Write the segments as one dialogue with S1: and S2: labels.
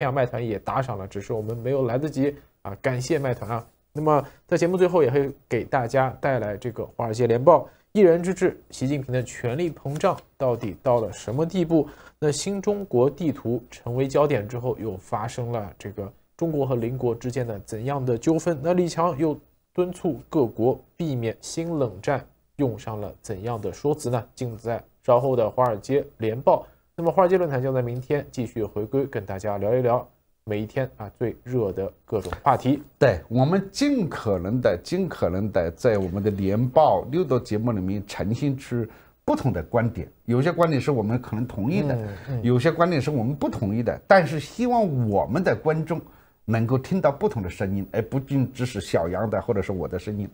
S1: 阳麦团也打赏了，只是我们没有来得及感谢麦团啊。那么在节目最后也会给大家带来这个《华尔街联报》一人之治，习近平的权力膨胀到底到了什么地步？那新中国地图成为焦点之后，又发生了这个中国和邻国之间的怎样的纠纷？那李强又敦促各国避免新冷战，用上了怎样的说辞呢？尽在稍后的《华尔街联报》。那么华尔街论坛将在明天继续回归，跟大家聊一聊每一天最热的各种话题。
S2: 对，我们尽可能的在我们的联报六度节目里面呈现出不同的观点，有些观点是我们可能同意的，有些观点是我们不同意的，但是希望我们的观众能够听到不同的声音，而不仅只是小杨的或者是我的声音。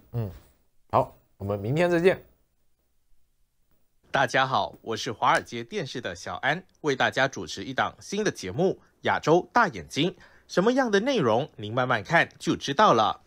S1: 好，我们明天再见。
S3: 大家好，我是华尔街电视的小安，为大家主持一档新的节目《亚洲大眼睛》。什么样的内容，您慢慢看就知道了。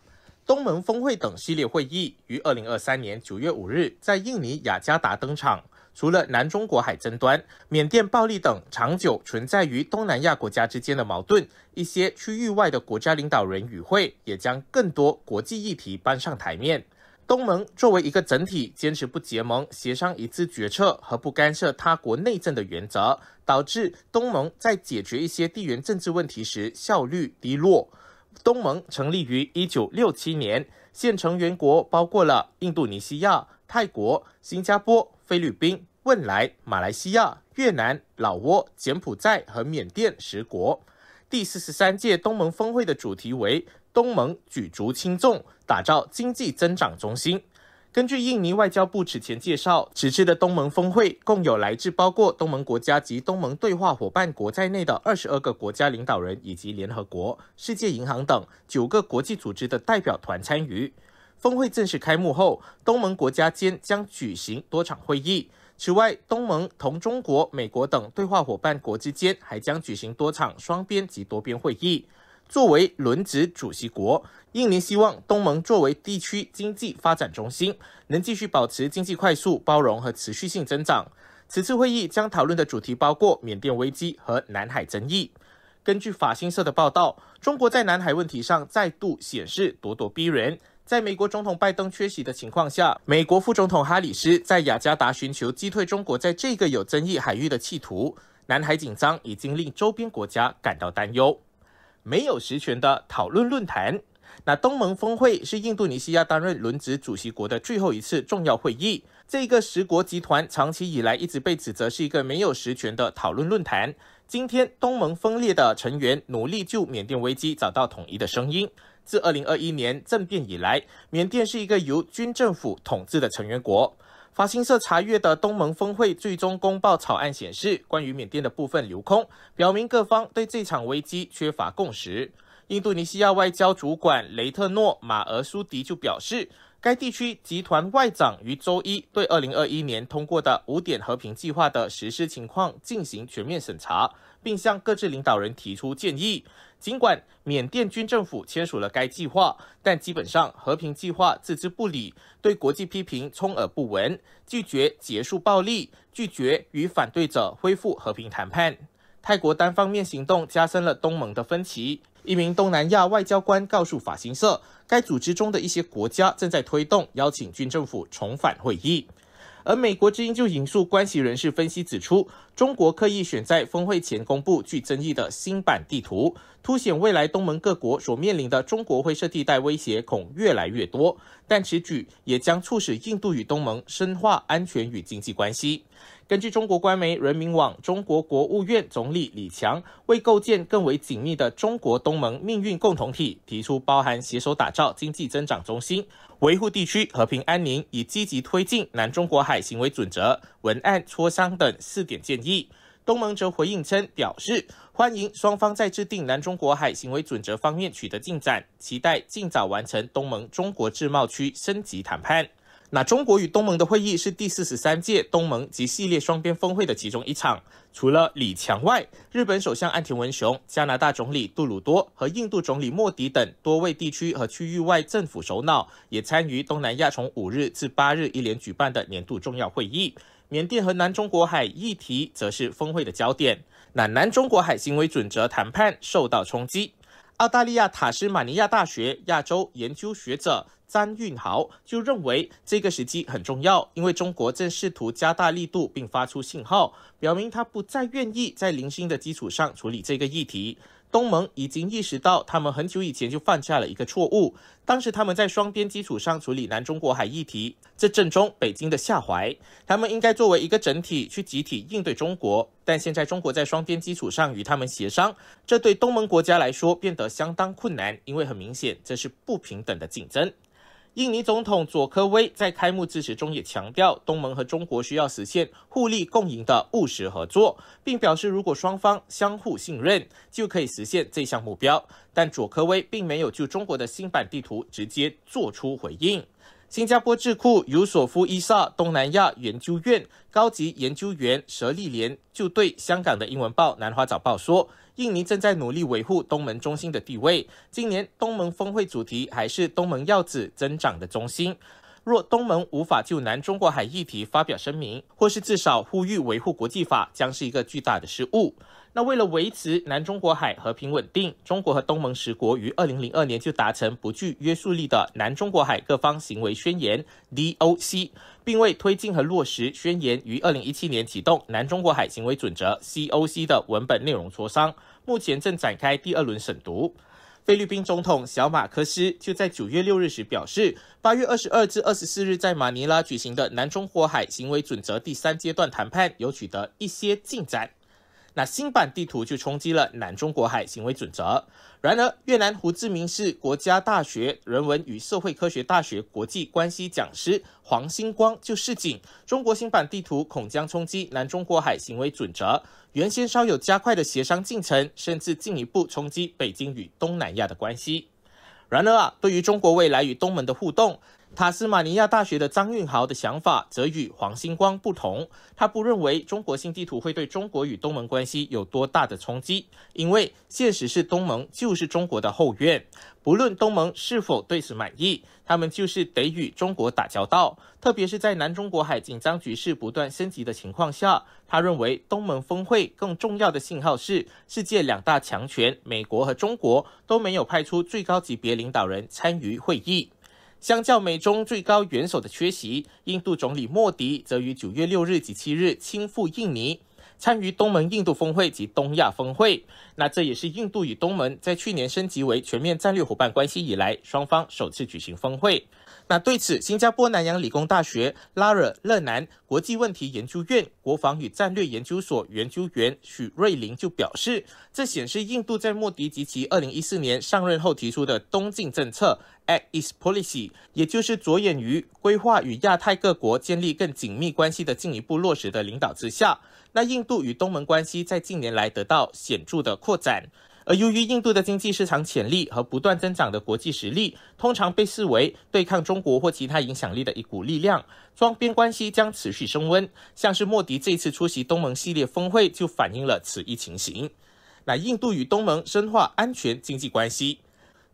S3: 东盟峰会等系列会议于2023年9月5日在印尼雅加达登场。除了南中国海争端、缅甸暴力等长久存在于东南亚国家之间的矛盾，一些区域外的国家领导人与会也将更多国际议题搬上台面。东盟作为一个整体，坚持不结盟、协商一致决策和不干涉他国内政的原则，导致东盟在解决一些地缘政治问题时效率低落。东盟成立于1967年，现成员国包括了印度尼西亚、泰国、新加坡、菲律宾、汶莱、马来西亚、越南、老挝、柬埔寨和缅甸10国。第43届东盟峰会的主题为东盟举足轻重，打造经济增长中心。根据印尼外交部此前介绍，此次的东盟峰会共有来自包括东盟国家及东盟对话伙伴国在内的22个国家领导人，以及联合国、世界银行等9个国际组织的代表团参与。峰会正式开幕后，东盟国家间将举行多场会议。此外，东盟同中国、美国等对话伙伴国之间还将举行多场双边及多边会议。作为轮值主席国，印尼希望东盟作为地区经济发展中心，能继续保持经济快速、包容和持续性增长。此次会议将讨论的主题包括缅甸危机和南海争议。根据法新社的报道，中国在南海问题上再度显示咄咄逼人。在美国总统拜登缺席的情况下，美国副总统哈里斯在雅加达寻求击退中国在这个有争议海域的企图。南海紧张已经令周边国家感到担忧。没有实权的讨论论坛。那东盟峰会是印度尼西亚担任轮值主席国的最后一次重要会议。这个10国集团长期以来一直被指责是一个没有实权的讨论论坛。今天，东盟分裂的成员努力就缅甸危机找到统一的声音。自2021年政变以来，缅甸是一个由军政府统治的成员国。法新社查阅的东盟峰会最终公报草案显示，关于缅甸的部分留空，表明各方对这场危机缺乏共识。印度尼西亚外交主管雷特诺·马尔苏迪就表示，该地区集团外长于周一对2021年通过的5点和平计划的实施情况进行全面审查，并向各自领导人提出建议。尽管缅甸军政府签署了该计划，但基本上和平计划置之不理，对国际批评充耳不闻，拒绝结束暴力，拒绝与反对者恢复和平谈判。泰国单方面行动加深了东盟的分歧。一名东南亚外交官告诉法新社，该组织中的一些国家正在推动邀请军政府重返会议。而美国之音就引述关系人士分析指出，中国刻意选在峰会前公布具争议的新版地图，凸显未来东盟各国所面临的中国灰色地带威胁恐越来越多，但此举也将促使印度与东盟深化安全与经济关系。根据中国官媒人民网，中国国务院总理李强为构建更为紧密的中国东盟命运共同体，提出包含携手打造经济增长中心、维护地区和平安宁，以积极推进南中国海行为准则文案磋商等4点建议。东盟则回应称，表示欢迎双方在制定南中国海行为准则方面取得进展，期待尽早完成东盟中国自贸区升级谈判。那中国与东盟的会议是第43届东盟及系列双边峰会的其中一场。除了李强外，日本首相岸田文雄、加拿大总理杜鲁多和印度总理莫迪等多位地区和区域外政府首脑也参与东南亚从5日至8日一连举办的年度重要会议，缅甸和南中国海议题则是峰会的焦点。那南中国海行为准则谈判受到冲击。澳大利亚塔斯马尼亚大学亚洲研究学者詹运豪就认为，这个时机很重要，因为中国正试图加大力度并发出信号，表明他不再愿意在零星的基础上处理这个议题。东盟已经意识到，他们很久以前就犯下了一个错误，当时他们在双边基础上处理南中国海议题，这正中北京的下怀。他们应该作为一个整体去集体应对中国，但现在中国在双边基础上与他们协商，这对东盟国家来说变得相当困难，因为很明显这是不平等的竞争。印尼总统佐科威在开幕致辞中也强调，东盟和中国需要实现互利共赢的务实合作，并表示如果双方相互信任，就可以实现这项目标。但佐科威并没有就中国的新版地图直接做出回应。新加坡智库尤索夫伊萨东南亚研究院高级研究员佘丽莲就对香港的英文报《南华早报》说，印尼正在努力维护东盟中心的地位。今年东盟峰会主题还是东盟要旨增长的中心。若东盟无法就南中国海议题发表声明，或是至少呼吁维护国际法，将是一个巨大的失误。那为了维持南中国海和平稳定，中国和东盟10国于2002年就达成不具约束力的南中国海各方行为宣言 DOC， 并为推进和落实宣言于2017年启动南中国海行为准则 COC 的文本内容磋商，目前正展开第2轮审读。菲律宾总统小马科斯就在9月6日时表示，8月22至24日在马尼拉举行的南中国海行为准则第3阶段谈判有取得一些进展。那新版地图就冲击了南中国海行为准则。然而，越南胡志明市国家大学人文与社会科学大学国际关系讲师黄星光就示警，中国新版地图恐将冲击南中国海行为准则，原先稍有加快的协商进程，甚至进一步冲击北京与东南亚的关系。然而对于中国未来与东盟的互动，塔斯马尼亚大学的张运豪的想法则与黄星光不同。他不认为中国新地图会对中国与东盟关系有多大的冲击，因为现实是东盟就是中国的后院，不论东盟是否对此满意，他们就是得与中国打交道。特别是在南中国海紧张局势不断升级的情况下，他认为东盟峰会更重要的信号是，世界2大强权美国和中国都没有派出最高级别领导人参与会议。相较美中最高元首的缺席，印度总理莫迪则于9月6日及7日亲赴印尼，参与东盟印度峰会及东亚峰会。那这也是印度与东盟在去年升级为全面战略伙伴关系以来，双方首次举行峰会。那对此，新加坡南洋理工大学拉尔勒南国际问题研究院国防与战略研究所研究员许瑞麟就表示，这显示印度在莫迪及其2014年上任后提出的东进政策 Act East Policy， 也就是着眼于规划与亚太各国建立更紧密关系的进一步落实的领导之下，那印度与东盟关系在近年来得到显著的扩展。而由于印度的经济市场潜力和不断增长的国际实力，通常被视为对抗中国或其他影响力的一股力量，双边关系将持续升温。像是莫迪这次出席东盟系列峰会就反映了此一情形。那印度与东盟深化安全经济关系。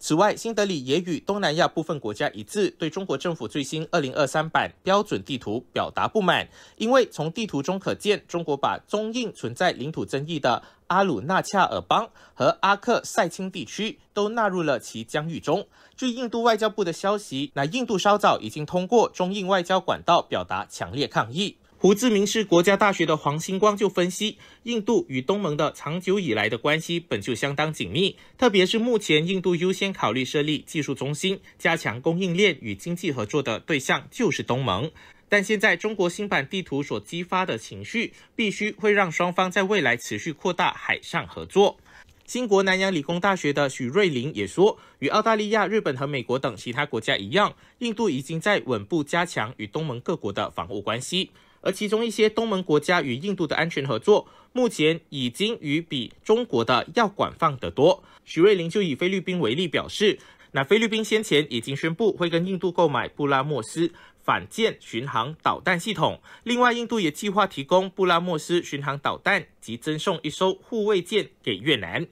S3: 此外，新德里也与东南亚部分国家一致，对中国政府最新2023版标准地图表达不满，因为从地图中可见，中国把中印存在领土争议的阿鲁纳恰尔邦和阿克塞钦地区都纳入了其疆域中。据印度外交部的消息，那印度稍早已经通过中印外交管道表达强烈抗议。胡志明市国家大学的黄星光就分析，印度与东盟的长久以来的关系本就相当紧密，特别是目前印度优先考虑设立技术中心，加强供应链与经济合作的对象就是东盟。但现在中国新版地图所激发的情绪，必须会让双方在未来持续扩大海上合作。新国南洋理工大学的许瑞麟也说，与澳大利亚、日本和美国等其他国家一样，印度已经在稳步加强与东盟各国的防务关系。而其中一些东盟国家与印度的安全合作，目前已经与比中国的要广泛得多。许瑞麟就以菲律宾为例表示，那菲律宾先前已经宣布会跟印度购买布拉莫斯反舰巡航导弹系统，另外印度也计划提供布拉莫斯巡航导弹及赠送1艘护卫舰给越南。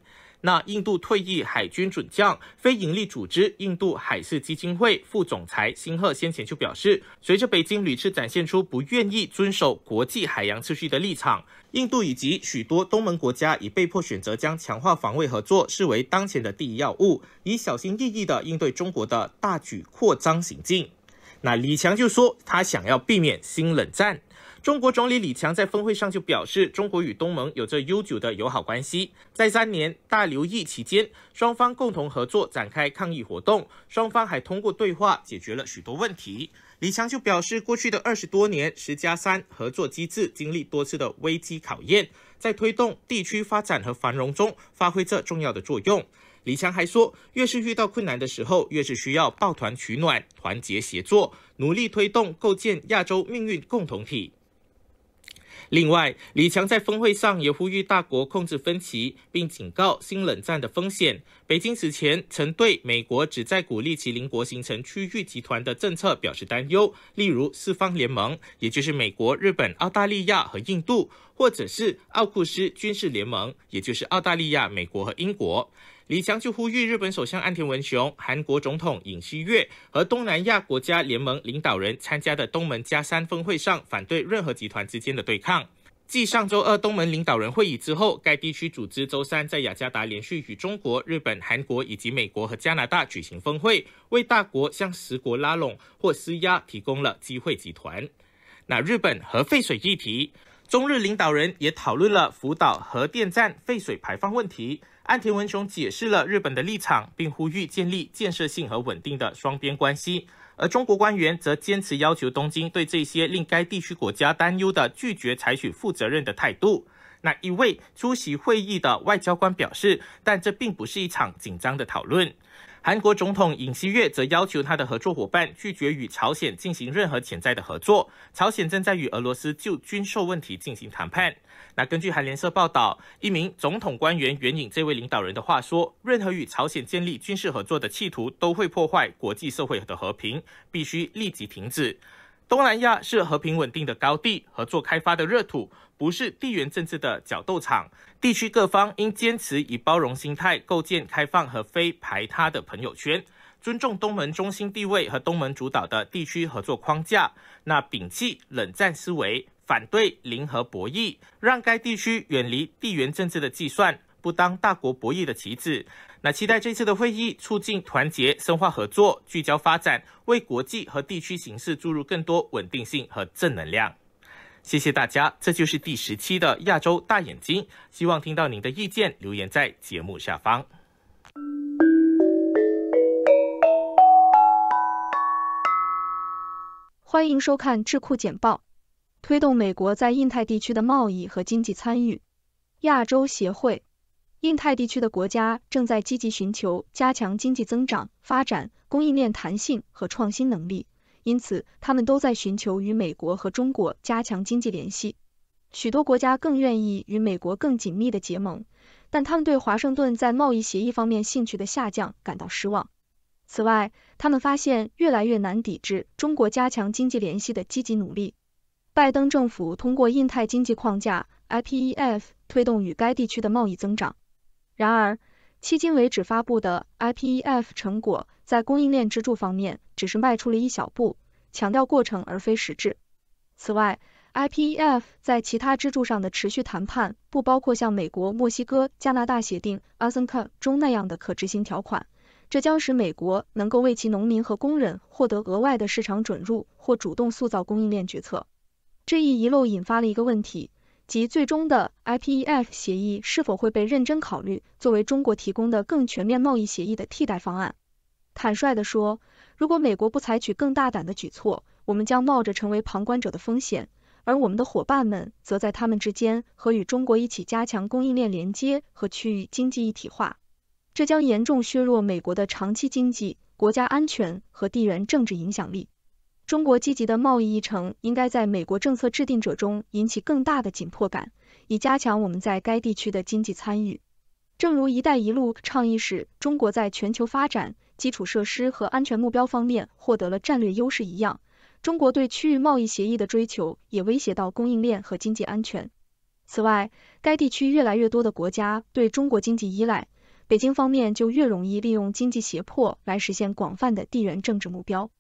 S3: 那印度退役海军准将、非营利组织印度海事基金会副总裁辛赫先前就表示，随着北京屡次展现出不愿意遵守国际海洋秩序的立场，印度以及许多东盟国家已被迫选择将强化防卫合作视为当前的第一要务，以小心翼翼地应对中国的大举扩张行径。那李强就说，他想要避免新冷战。中国总理李强在峰会上就表示，中国与东盟有着悠久的友好关系，在3年大流疫期间，双方共同合作展开抗疫活动，双方还通过对话解决了许多问题。李强就表示，过去的20多年10+3合作机制经历多次的危机考验，在推动地区发展和繁荣中发挥着重要的作用。李强还说，越是遇到困难的时候，越是需要抱团取暖，团结协作，努力推动构建亚洲命运共同体。另外，李强在峰会上也呼吁大国控制分歧，并警告新冷战的风险。北京此前曾对美国旨在鼓励其邻国形成区域集团的政策表示担忧，例如四方联盟，也就是美国、日本、澳大利亚和印度，或者是奥库斯军事联盟，也就是澳大利亚、美国和英国。李强就呼吁日本首相岸田文雄、韩国总统尹锡悦和东南亚国家联盟领导人参加的东盟+3峰会上反对任何集团之间的对抗。继上周2东盟领导人会议之后，该地区组织周3在雅加达连续与中国、日本、韩国以及美国和加拿大举行峰会，为大国向10国拉拢或施压提供了机会集团。那日本核废水议题，中日领导人也讨论了福岛核电站废水排放问题。岸田文雄解释了日本的立场，并呼吁建立建设性和稳定的双边关系。而中国官员则坚持要求东京对这些令该地区国家担忧的拒绝采取负责任的态度。那一位出席会议的外交官表示，但这并不是一场紧张的讨论。韩国总统尹锡悦则要求他的合作伙伴拒绝与朝鲜进行任何潜在的合作。朝鲜正在与俄罗斯就军售问题进行谈判。那根据韩联社报道，一名总统官员援引这位领导人的话说，任何与朝鲜建立军事合作的企图都会破坏国际社会的和平，必须立即停止。东南亚是和平稳定的高地，合作开发的热土，不是地缘政治的角斗场。地区各方应坚持以包容心态构建开放和非排他的朋友圈，尊重东盟中心地位和东盟主导的地区合作框架。那摒弃冷战思维，反对零和博弈，让该地区远离地缘政治的计算，不当大国博弈的棋子。那期待这次的会议促进团结、深化合作、聚焦发展，为国际和地区形势注入更多稳定性和正能量。谢谢大家，这就是第10期的亚洲大眼睛，希望听到您的意见，留言在节目下方。
S4: 欢迎收看智库简报，推动美国在印太地区的贸易和经济参与。亚洲协会，印太地区的国家正在积极寻求加强经济增长、发展供应链弹性和创新能力，因此他们都在寻求与美国和中国加强经济联系。许多国家更愿意与美国更紧密的结盟，但他们对华盛顿在贸易协议方面兴趣的下降感到失望。此外，他们发现越来越难抵制中国加强经济联系的积极努力。拜登政府通过印太经济框架 IPEF 推动与该地区的贸易增长。然而，迄今为止发布的 IPEF 成果在供应链支柱方面只是迈出了一小步，强调过程而非实质。此外， IPEF 在其他支柱上的持续谈判不包括像美国、墨西哥、加拿大协定 ASEAN 中那样的可执行条款，这将使美国能够为其农民和工人获得额外的市场准入或主动塑造供应链决策。这一遗漏引发了一个问题，即最终的 IPEF 协议是否会被认真考虑作为中国提供的更全面贸易协议的替代方案。坦率地说，如果美国不采取更大胆的举措，我们将冒着成为旁观者的风险，而我们的伙伴们则在他们之间和与中国一起加强供应链连接和区域经济一体化。这将严重削弱美国的长期经济、国家安全和地缘政治影响力。中国积极的贸易议程应该在美国政策制定者中引起更大的紧迫感，以加强我们在该地区的经济参与。正如“一带一路”倡议使中国在全球发展、基础设施和安全目标方面获得了战略优势一样，中国对区域贸易协议的追求也威胁到供应链和经济安全。此外，该地区越来越多的国家对中国经济依赖，北京方面就越容易利用经济胁迫来实现广泛的地缘政治目标。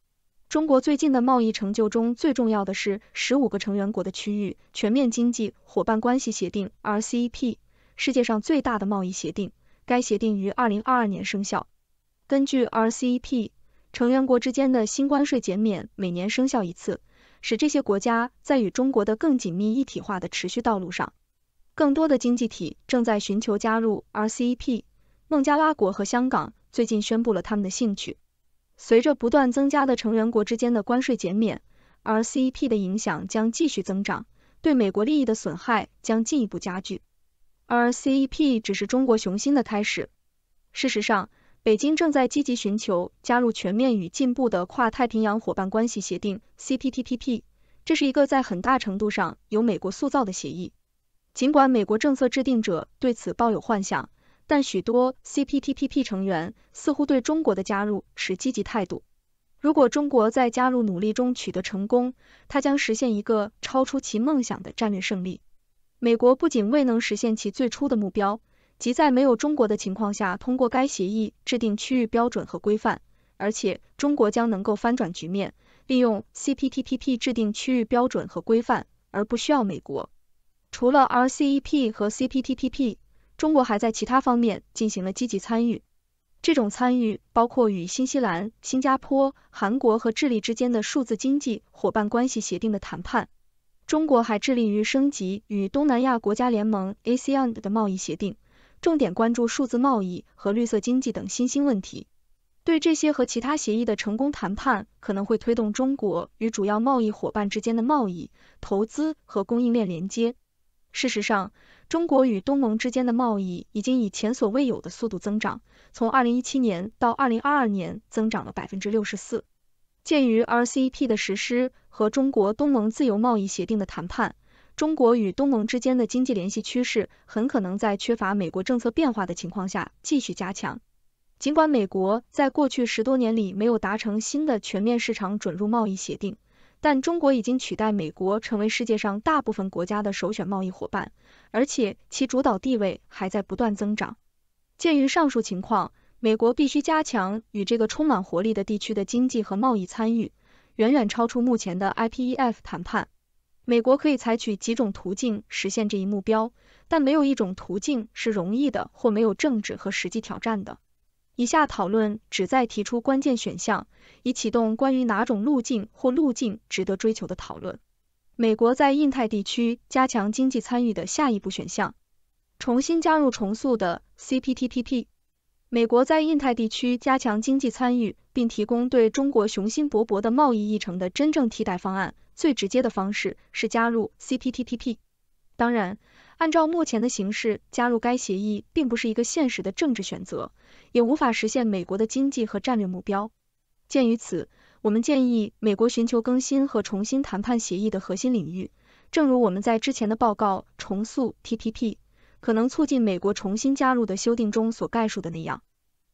S4: 中国最近的贸易成就中最重要的是15个成员国的区域全面经济伙伴关系协定 RCEP， 世界上最大的贸易协定，该协定于2022年生效。根据 RCEP， 成员国之间的新关税减免每年生效一次，使这些国家在与中国的更紧密一体化的持续道路上。更多的经济体正在寻求加入 RCEP， 孟加拉国和香港最近宣布了他们的兴趣。随着不断增加的成员国之间的关税减免， RCEP 的影响将继续增长，对美国利益的损害将进一步加剧。RCEP 只是中国雄心的开始。事实上，北京正在积极寻求加入全面与进步的跨太平洋伙伴关系协定 CPTPP， 这是一个在很大程度上由美国塑造的协议。尽管美国政策制定者对此抱有幻想，但许多 CPTPP 成员似乎对中国的加入持积极态度。如果中国在加入努力中取得成功，它将实现一个超出其梦想的战略胜利。美国不仅未能实现其最初的目标，即在没有中国的情况下通过该协议制定区域标准和规范，而且中国将能够翻转局面，利用 CPTPP 制定区域标准和规范，而不需要美国。除了 RCEP 和 CPTPP，中国还在其他方面进行了积极参与，这种参与包括与新西兰、新加坡、韩国和智利之间的数字经济伙伴关系协定的谈判。中国还致力于升级与东南亚国家联盟 ASEAN 的贸易协定，重点关注数字贸易和绿色经济等新兴问题。对这些和其他协议的成功谈判，可能会推动中国与主要贸易伙伴之间的贸易、投资和供应链连接。事实上，中国与东盟之间的贸易已经以前所未有的速度增长，从2017年到2022年增长了 64%。鉴于 RCEP 的实施和中国东盟自由贸易协定的谈判，中国与东盟之间的经济联系趋势很可能在缺乏美国政策变化的情况下继续加强。尽管美国在过去10多年里没有达成新的全面市场准入贸易协定，但中国已经取代美国成为世界上大部分国家的首选贸易伙伴，而且其主导地位还在不断增长。鉴于上述情况，美国必须加强与这个充满活力的地区的经济和贸易参与，远远超出目前的 IPEF 谈判。美国可以采取几种途径实现这一目标，但没有一种途径是容易的或没有政治和实际挑战的。以下讨论旨在提出关键选项，以启动关于哪种路径或路径值得追求的讨论。美国在印太地区加强经济参与的下一步选项，重新加入重塑的 CPTPP。美国在印太地区加强经济参与，并提供对中国雄心勃勃的贸易议程的真正替代方案，最直接的方式是加入 CPTPP。当然，按照目前的形势，加入该协议并不是一个现实的政治选择，也无法实现美国的经济和战略目标。鉴于此，我们建议美国寻求更新和重新谈判协议的核心领域，正如我们在之前的报告《重塑 TPP》可能促进美国重新加入的修订中所概述的那样。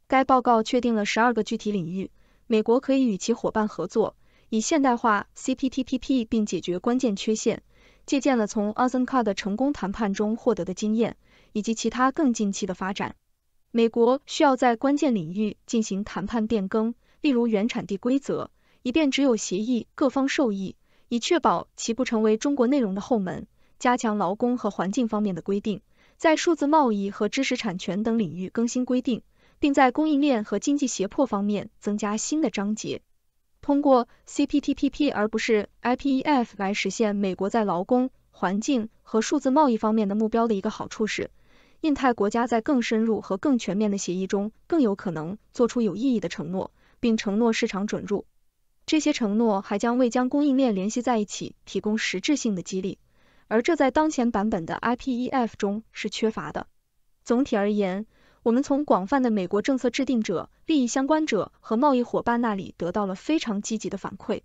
S4: 该报告确定了12个具体领域，美国可以与其伙伴合作，以现代化 CPTPP 并解决关键缺陷，借鉴了从 ASEAN 的成功谈判中获得的经验，以及其他更近期的发展。美国需要在关键领域进行谈判变更，例如原产地规则，以便只有协议各方受益，以确保其不成为中国内容的后门，加强劳工和环境方面的规定，在数字贸易和知识产权等领域更新规定，并在供应链和经济胁迫方面增加新的章节。通过 CPTPP 而不是 IPEF 来实现美国在劳工、环境和数字贸易方面的目标的一个好处是，印太国家在更深入和更全面的协议中更有可能做出有意义的承诺，并承诺市场准入。这些承诺还将为将供应链联系在一起提供实质性的激励，而这在当前版本的 IPEF 中是缺乏的。总体而言，我们从广泛的美国政策制定者、利益相关者和贸易伙伴那里得到了非常积极的反馈。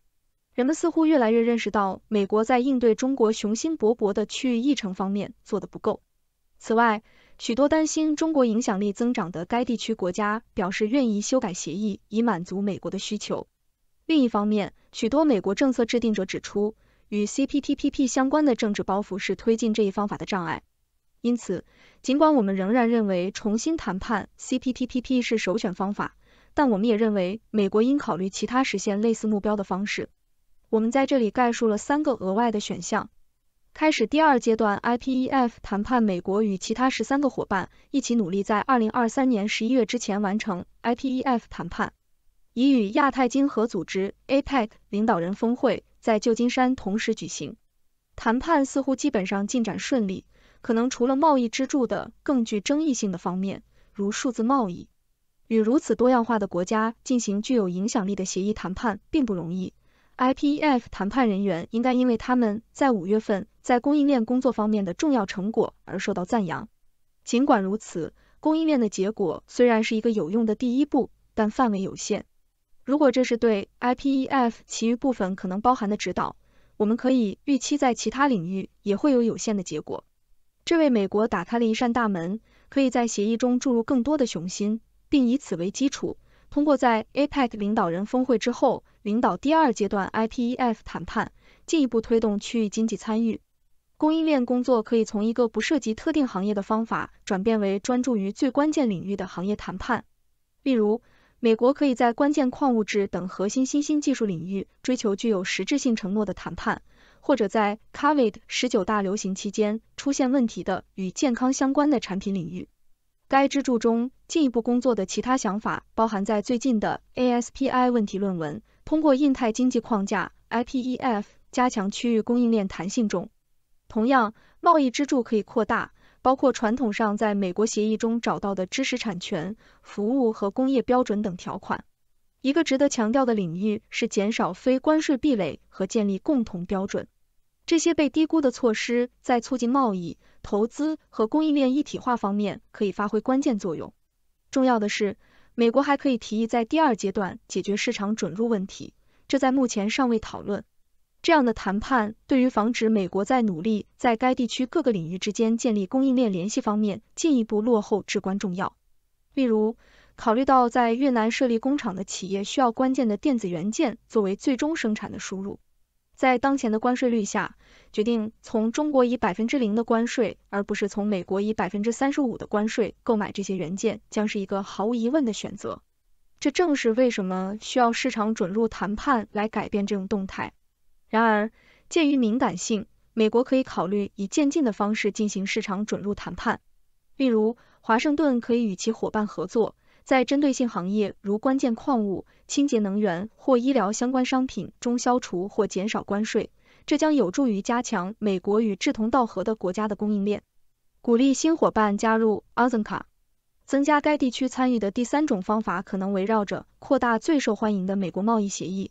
S4: 人们似乎越来越认识到，美国在应对中国雄心勃勃的区域议程方面做得不够。此外，许多担心中国影响力增长的该地区国家表示愿意修改协议，以满足美国的需求。另一方面，许多美国政策制定者指出，与 CPTPP 相关的政治包袱是推进这一方法的障碍。因此，尽管我们仍然认为重新谈判 CPTPP 是首选方法，但我们也认为美国应考虑其他实现类似目标的方式。我们在这里概述了3个额外的选项。开始第2阶段 IPEF 谈判，美国与其他13个伙伴一起努力在2023年11月之前完成 IPEF 谈判，以与亚太经合组织 APEC 领导人峰会在旧金山同时举行。谈判似乎基本上进展顺利，可能除了贸易支柱的更具争议性的方面，如数字贸易。与如此多样化的国家进行具有影响力的协议谈判并不容易。IPEF 谈判人员应该因为他们在5月份在供应链工作方面的重要成果而受到赞扬。尽管如此，供应链的结果虽然是一个有用的第一步，但范围有限。如果这是对 IPEF 其余部分可能包含的指导，我们可以预期在其他领域也会有有限的结果。这为美国打开了一扇大门，可以在协议中注入更多的雄心，并以此为基础，通过在 APEC 领导人峰会之后领导第2阶段 IPEF 谈判，进一步推动区域经济参与。供应链工作可以从一个不涉及特定行业的方法转变为专注于最关键领域的行业谈判。例如，美国可以在关键矿物质等核心新兴技术领域追求具有实质性承诺的谈判，或者在 COVID-19 大流行期间出现问题的与健康相关的产品领域。该支柱中进一步工作的其他想法包含在最近的 ASPI 问题论文，通过印太经济框架 IPEF 加强区域供应链弹性中。同样，贸易支柱可以扩大，包括传统上在美国协议中找到的知识产权、服务和工业标准等条款。一个值得强调的领域是减少非关税壁垒和建立共同标准。这些被低估的措施在促进贸易、投资和供应链一体化方面可以发挥关键作用。重要的是，美国还可以提议在第2阶段解决市场准入问题，这在目前尚未讨论。这样的谈判对于防止美国在努力在该地区各个领域之间建立供应链联系方面进一步落后至关重要。例如，考虑到在越南设立工厂的企业需要关键的电子元件作为最终生产的输入。在当前的关税率下，决定从中国以 0% 的关税，而不是从美国以 35% 的关税购买这些元件，将是一个毫无疑问的选择。这正是为什么需要市场准入谈判来改变这种动态。然而，鉴于敏感性，美国可以考虑以渐进的方式进行市场准入谈判。例如，华盛顿可以与其伙伴合作，在针对性行业如关键矿物、清洁能源或医疗相关商品中消除或减少关税，这将有助于加强美国与志同道合的国家的供应链。鼓励新伙伴加入 ASEAN。 增加该地区参与的第3种方法可能围绕着扩大最受欢迎的美国贸易协议。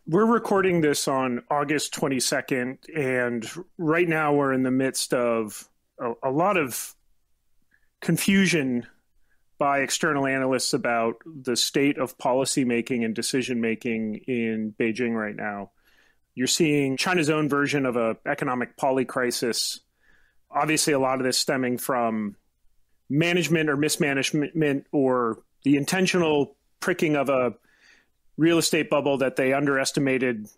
S5: We're recording this on August 22nd, and right now we're in the midst of a lot of confusion by external analysts about the state of policymaking and decision-making in Beijing right now. You're seeing China's own version of an economic polycrisis. Obviously, a lot of this stemming from management or mismanagement or the intentional pricking of a real estate bubble that they underestimated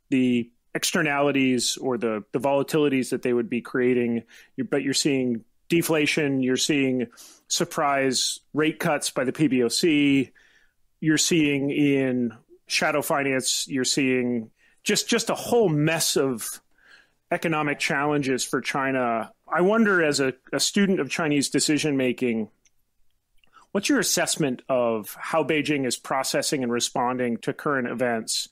S5: the externalities or the volatilities that they would be creating. But you're seeing deflation, you're seeing surprise rate cuts by the PBOC, you're seeing in shadow finance, you're seeing just a whole mess of economic challenges for China. I wonder, as a student of Chinese decision making, what's your assessment of how Beijing is processing and responding to current events?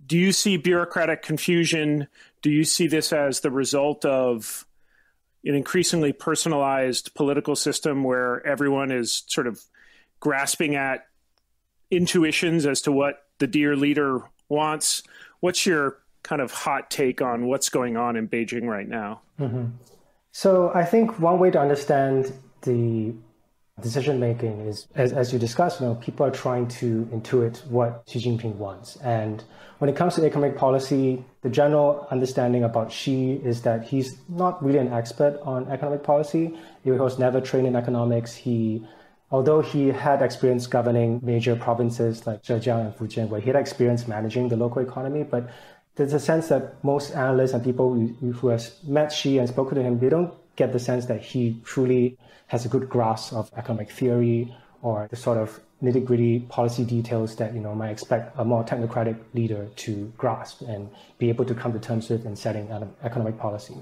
S5: Do you see bureaucratic confusion? Do you see this as the result of an increasingly personalized political system where everyone is sort of grasping at intuitions as to what the dear leader wants? What's your kind of hot take on what's going on in Beijing right now?
S6: Mm-hmm. So I think one way to understand the decision-making is, as you discussed, people are trying to intuit what Xi Jinping wants. And when it comes to economic policy, the general understanding about Xi is that he's not really an expert on economic policy. He was never trained in economics. Although he had experience governing major provinces like Zhejiang and Fujian, where he had experience managing the local economy, but there's a sense that most analysts and people who have met Xi and spoken to him, they don't get the sense that he truly has a good grasp of economic theory or the sort of nitty-gritty policy details that might expect a more technocratic leader to grasp and be able to come to terms with in setting economic policy.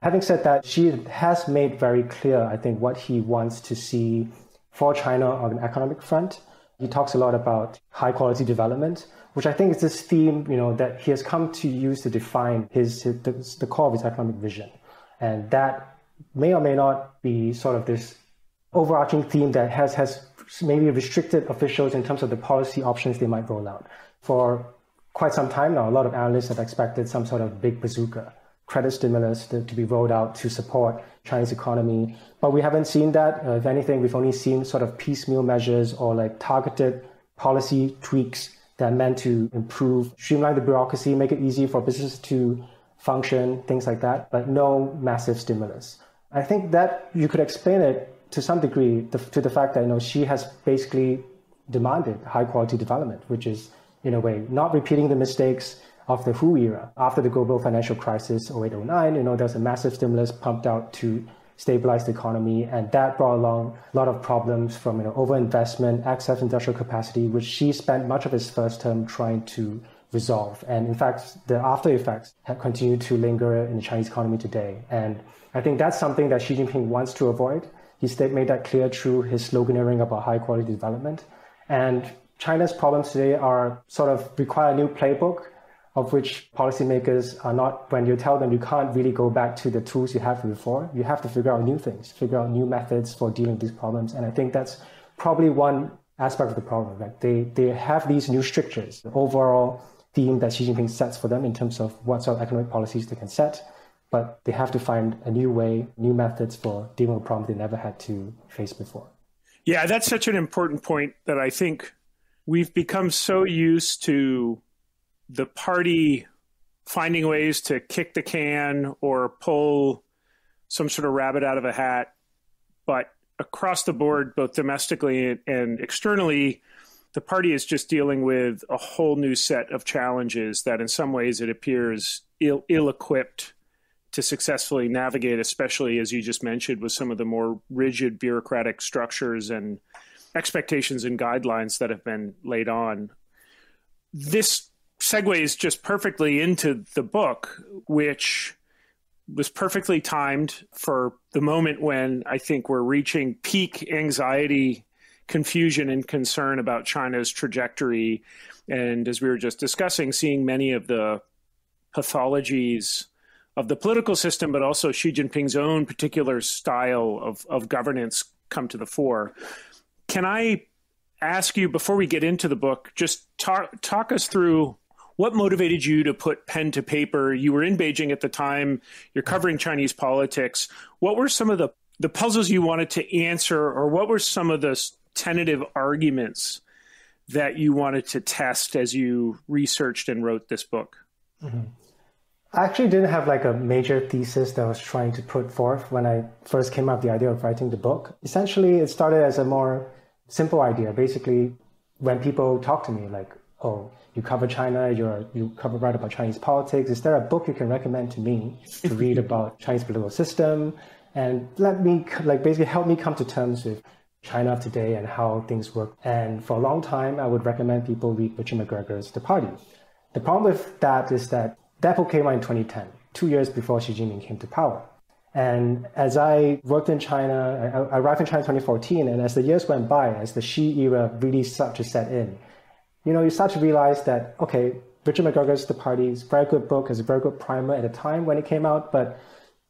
S6: Having said that, Xi has made very clear, I think, what he wants to see for China on an economic front. He talks a lot about high-quality development, which I think is this theme, that he has come to use to define the core of his economic vision. And that may or may not be sort of this overarching theme that has maybe restricted officials in terms of the policy options they might roll out. For quite some time now, a lot of analysts have expected some sort of big bazooka, credit stimulus to be rolled out to support Chinese economy. But we haven't seen that. If anything, we've only seen sort of piecemeal measures or like targeted policy tweaks that are meant to improve, streamline the bureaucracy, make it easy for businesses to function, things like that, but no massive stimulus. I think that you could explain it to some degree to the fact that Xi has basically demanded high quality development, which is in a way not repeating the mistakes of the Hu era. After the global financial crisis 08-09, there was a massive stimulus pumped out to stabilize the economy, and that brought along a lot of problems from overinvestment, excess industrial capacity, which Xi spent much of his first term trying to resolve. And in fact, the after effects have continued to linger in the Chinese economy today. And I think that's something that Xi Jinping wants to avoid. He's made that clear through his sloganeering about high quality development. And China's problems today are sort of require a new playbook, of which policymakers are not, when you tell them you can't really go back to the tools you have before, you have to figure out new things, figure out new methods for dealing with these problems. And I think that's probably one aspect of the problem. Like they have these new strictures, the overall theme that Xi Jinping sets for them in terms of what sort of economic policies they can set, but they have to find a new way, new methods for dealing with problems they never had to face before.
S5: Yeah, that's such an important point that I think we've become so used to the party finding ways to kick the can or pull some sort of rabbit out of a hat. But across the board, both domestically and externally, the party is just dealing with a whole new set of challenges that in some ways it appears ill-equipped to successfully navigate, especially as you just mentioned, with some of the more rigid bureaucratic structures and expectations and guidelines that have been laid on. This segues just perfectly into the book, which was perfectly timed for the moment when I think we're reaching peak anxiety, confusion, and concern about China's trajectory. And as we were just discussing, seeing many of the pathologies of the political system, but also Xi Jinping's own particular style of governance come to the fore. Can I ask you, before we get into the book, just talk us through what motivated you to put pen to paper? You were in Beijing at the time. You're covering Chinese politics. What were some of the puzzles you wanted to answer, or what were some of the tentative arguments that you wanted to test as you researched and wrote this book?
S6: Mm-hmm. I actually didn't have like a major thesis that I was trying to put forth when I first came up with the idea of writing the book. Essentially, it started as a more simple idea. Basically, when people talk to me like, oh, you cover China, you write about Chinese politics, is there a book you can recommend to me to read about Chinese political system and let me basically help me come to terms with China of today and how things work? And for a long time, I would recommend people read Richard McGregor's The Party. The problem with that is that book came out in 2010, 2 years before Xi Jinping came to power. And as I worked in China, I arrived in China in 2014, and as the years went by, as the Xi era really started to set in, you start to realize that, okay, Richard McGregor's The Party is a very good book, is a very good primer at the time when it came out, but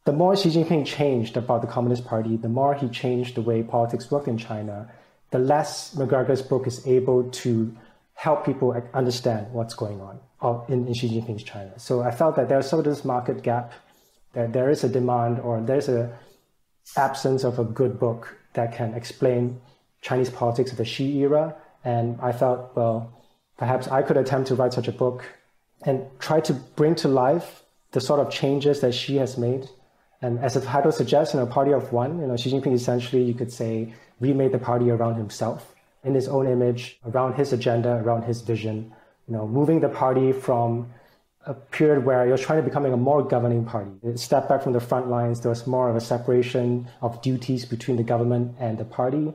S6: the more Xi Jinping changed about the Communist Party, the more he changed the way politics worked in China, the less McGregor's book is able to help people understand what's going on in Xi Jinping's China. So I felt that there's sort of this market gap, that there is a demand or there's an absence of a good book that can explain Chinese politics of the Xi era. And I felt, well, perhaps I could attempt to write such a book and try to bring to life the sort of changes that Xi has made. And as the title suggests, Party of One, Xi Jinping essentially, you could say, remade the party around himself, in his own image, around his agenda, around his vision, moving the party from a period where you're trying to becoming a more governing party. It stepped back from the front lines. There was more of a separation of duties between the government and the party,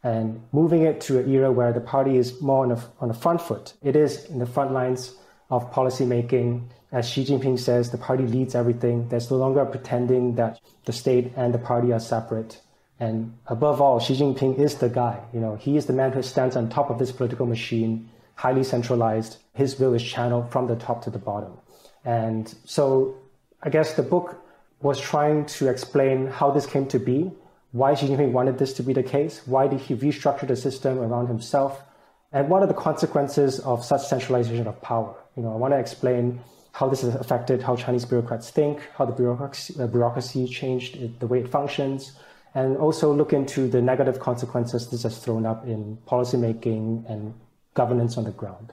S6: and moving it to an era where the party is more on the front foot. It is in the front lines of policy making. As Xi Jinping says, the party leads everything. There's no longer pretending that the state and the party are separate. And above all, Xi Jinping is the guy. He is the man who stands on top of this political machine, highly centralized. His will is channeled from the top to the bottom. And so I guess the book was trying to explain how this came to be, why Xi Jinping wanted this to be the case, why did he restructure the system around himself, and what are the consequences of such centralization of power. I want to explain how this has affected how Chinese bureaucrats think, how the bureaucracy changed the way it functions, and also look into the negative consequences this has thrown up in policymaking and governance on the ground.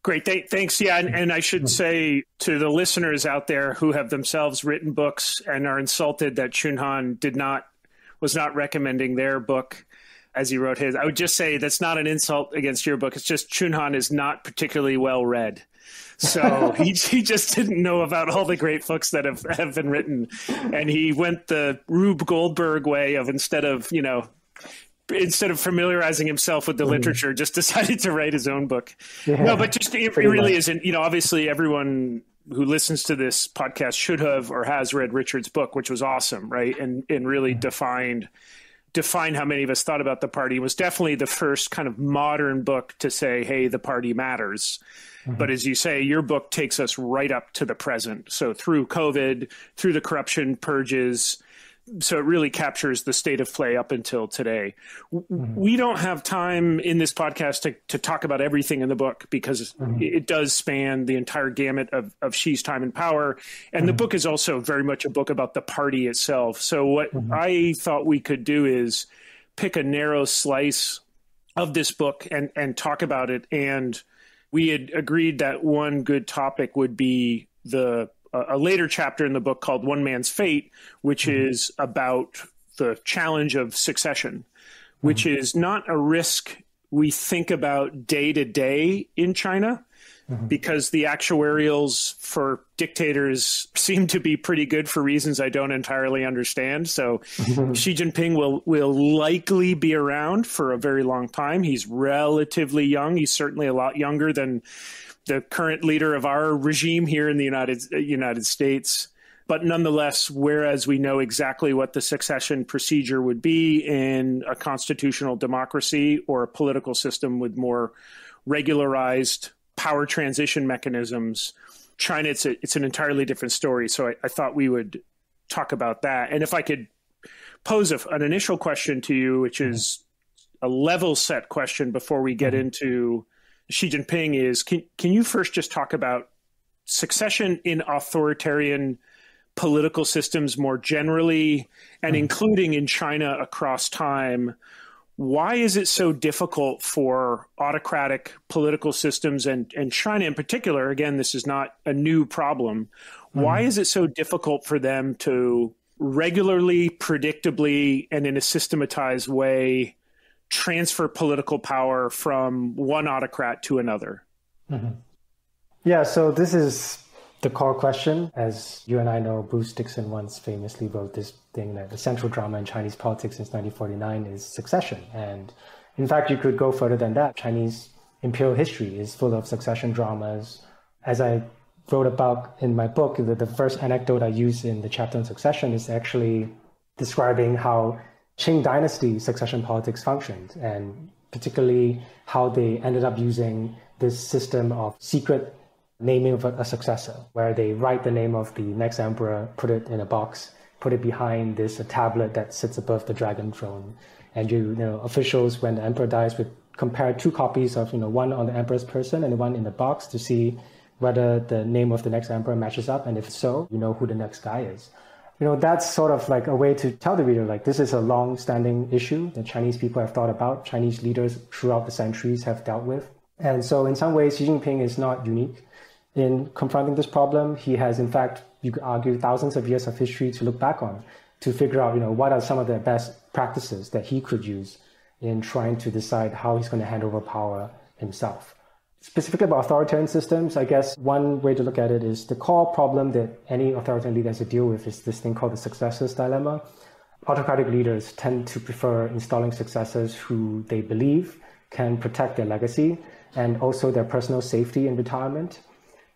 S5: Great. Thanks. Yeah. And I should say to the listeners out there who have themselves written books and are insulted that Chunhan was not recommending their book as he wrote his, I would just say that's not an insult against your book. It's just Chunhan is not particularly well read. So he just didn't know about all the great books that have been written. And he went the Rube Goldberg way of instead of familiarizing himself with the literature, just decided to write his own book. Yeah, no, but just it really isn't, obviously everyone who listens to this podcast should have or has read Richard's book, which was awesome, right? And really defined how many of us thought about the party. It was definitely the first kind of modern book to say, hey, the party matters. Mm-hmm. But as you say, your book takes us right up to the present. So through COVID, through the corruption purges, so it really captures the state of play up until today. Mm-hmm. We don't have time in this podcast to talk about everything in the book because it does span the entire gamut of Xi's time in power. And the book is also very much a book about the party itself. So what I thought we could do is pick a narrow slice of this book and talk about it. And we had agreed that one good topic would be a later chapter in the book called One Man's Fate, which is about the challenge of succession, which is not a risk we think about day to day in China, because the actuarials for dictators seem to be pretty good for reasons I don't entirely understand. So Xi Jinping will likely be around for a very long time. He's relatively young. He's certainly a lot younger than the current leader of our regime here in the United States. But nonetheless, whereas we know exactly what the succession procedure would be in a constitutional democracy or a political system with more regularized power transition mechanisms, China, it's an entirely different story. So I thought we would talk about that. And if I could pose an initial question to you, which is a level set question before we get into Xi Jinping, is can you first just talk about succession in authoritarian political systems more generally, and including in China across time? Why is it so difficult for autocratic political systems and China in particular? Again, this is not a new problem. Why is it so difficult for them to regularly, predictably, and in a systematized way transfer political power from one autocrat to another?
S6: Yeah, so this is the core question. As you and I know, Bruce Dixon once famously wrote this thing that the central drama in Chinese politics since 1949 is succession. And in fact, you could go further than that. Chinese imperial history is full of succession dramas. As I wrote about in my book, the first anecdote I use in the chapter on succession is actually describing how Qing dynasty succession politics functioned, and particularly how they ended up using this system of secret naming of a successor, where they write the name of the next emperor, put it in a box, put it behind this tablet that sits above the dragon throne. And officials, when the emperor dies, would compare two copies of one on the emperor's person and the one in the box to see whether the name of the next emperor matches up, and if so, you know who the next guy is. That's sort of like a way to tell the reader, like, this is a long-standing issue that Chinese people have thought about, Chinese leaders throughout the centuries have dealt with. And so in some ways, Xi Jinping is not unique in confronting this problem. He has, in fact, you could argue, thousands of years of history to look back on to figure out, what are some of the best practices that he could use in trying to decide how he's going to hand over power himself. Specifically about authoritarian systems, I guess one way to look at it is the core problem that any authoritarian leader has to deal with is this thing called the successor's dilemma. Autocratic leaders tend to prefer installing successors who they believe can protect their legacy and also their personal safety in retirement.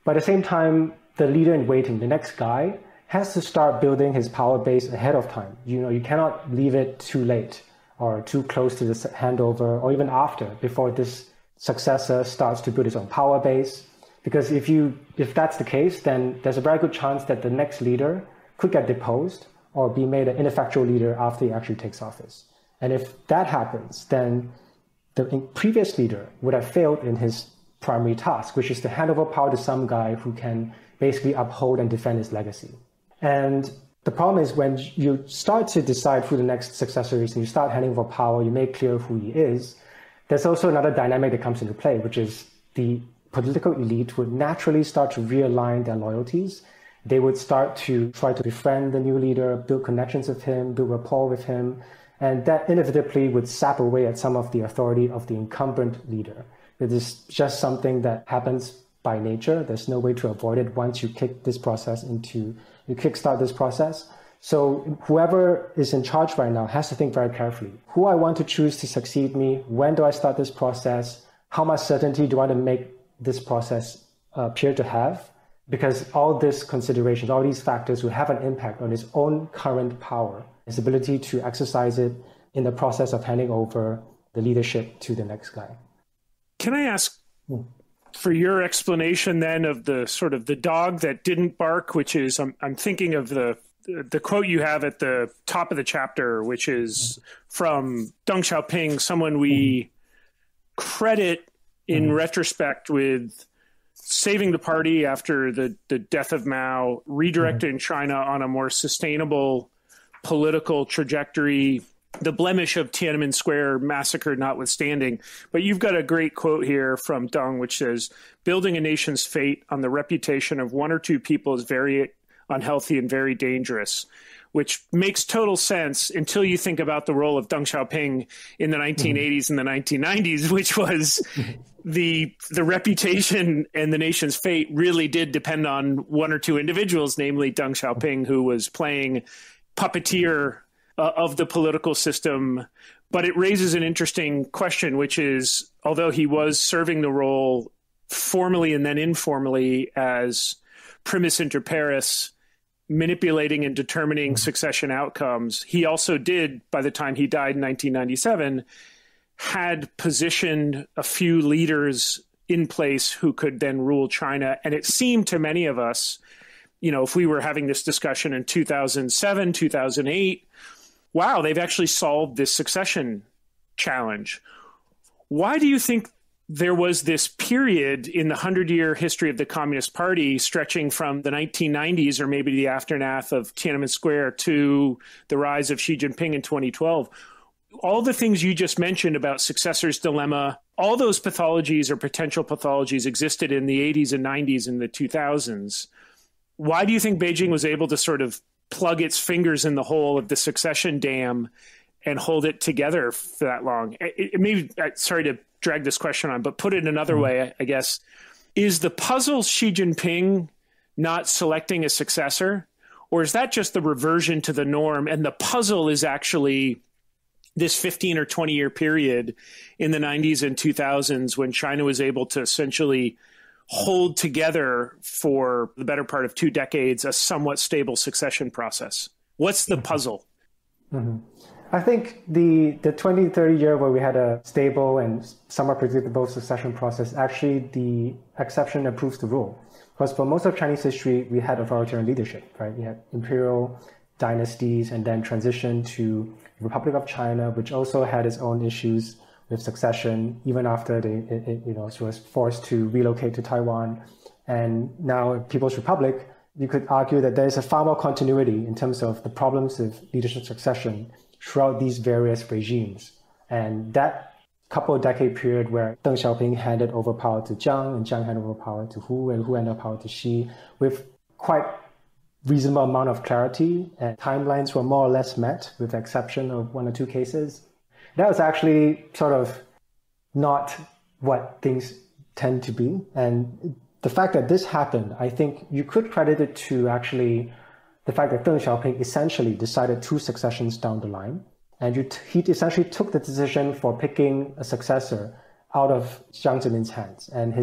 S6: But at the same time, the leader in waiting, the next guy, has to start building his power base ahead of time. You cannot leave it too late or too close to the handover or even after, before this successor starts to build his own power base. Because if that's the case, then there's a very good chance that the next leader could get deposed or be made an ineffectual leader after he actually takes office. And if that happens, then the previous leader would have failed in his primary task, which is to hand over power to some guy who can basically uphold and defend his legacy. And the problem is when you start to decide who the next successor is and you start handing over power, you make clear who he is, there's also another dynamic that comes into play, which is the political elite would naturally start to realign their loyalties. They would start to try to befriend the new leader, build connections with him, build rapport with him, and that inevitably would sap away at some of the authority of the incumbent leader. It is just something that happens by nature. There's no way to avoid it once you kickstart this process. So whoever is in charge right now has to think very carefully. Who I want to choose to succeed me? When do I start this process? How much certainty do I want to make this process appear to have? Because all these considerations, all these factors will have an impact on his own current power, his ability to exercise it in the process of handing over the leadership to the next guy.
S5: Can I ask for your explanation then of the sort of the dog that didn't bark, which is, I'm thinking of the quote you have at the top of the chapter, which is from Deng Xiaoping, someone we credit in retrospect with saving the party after the death of Mao, redirecting China on a more sustainable political trajectory, the blemish of Tiananmen Square massacre notwithstanding. But you've got a great quote here from Deng, which says, building a nation's fate on the reputation of one or two people is very unhealthy and very dangerous, which makes total sense until you think about the role of Deng Xiaoping in the 1980s and the 1990s, which was the reputation and the nation's fate really did depend on one or two individuals, namely Deng Xiaoping, who was playing puppeteer of the political system. But it raises an interesting question, which is, although he was serving the role formally and then informally as primus inter pares, manipulating and determining succession outcomes, he also did, by the time he died in 1997, had positioned a few leaders in place who could then rule China. And it seemed to many of us, if we were having this discussion in 2007, 2008, wow, they've actually solved this succession challenge. Why do you think there was this period in the 100-year history of the Communist Party stretching from the 1990s or maybe the aftermath of Tiananmen Square to the rise of Xi Jinping in 2012? All the things you just mentioned about successor's dilemma, all those pathologies or potential pathologies existed in the 80s and 90s and the 2000s. Why do you think Beijing was able to sort of plug its fingers in the hole of the succession dam and hold it together for that long? Sorry to drag this question on, but put it another way, I guess, is the puzzle Xi Jinping not selecting a successor, or is that just the reversion to the norm and the puzzle is actually this 15 or 20 year period in the 90s and 2000s when China was able to essentially hold together for the better part of 2 decades a somewhat stable succession process? What's the puzzle?
S6: I think the 20, 30 year where we had a stable and somewhat predictable succession process, actually the exception that proves the rule. Because for most of Chinese history, we had authoritarian leadership, right? We had imperial dynasties and then transition to the Republic of China, which also had its own issues with succession, even after it was forced to relocate to Taiwan. And now People's Republic, you could argue that there's a far more continuity in terms of the problems of leadership succession throughout these various regimes. And that couple of decade period where Deng Xiaoping handed over power to Jiang, and Jiang handed over power to Hu, and Hu handed over power to Xi, with quite reasonable amount of clarity, and timelines were more or less met, with the exception of 1 or 2 cases. That was actually sort of not what things tend to be. And the fact that this happened, I think you could credit it to actually the fact that Deng Xiaoping essentially decided 2 successions down the line. And he essentially took the decision for picking a successor out of Jiang Zemin's hands. And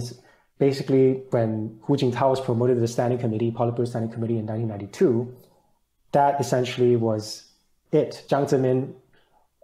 S6: basically, when Hu Jintao was promoted to the Standing Committee, Politburo Standing Committee in 1992, that essentially was it. Jiang Zemin,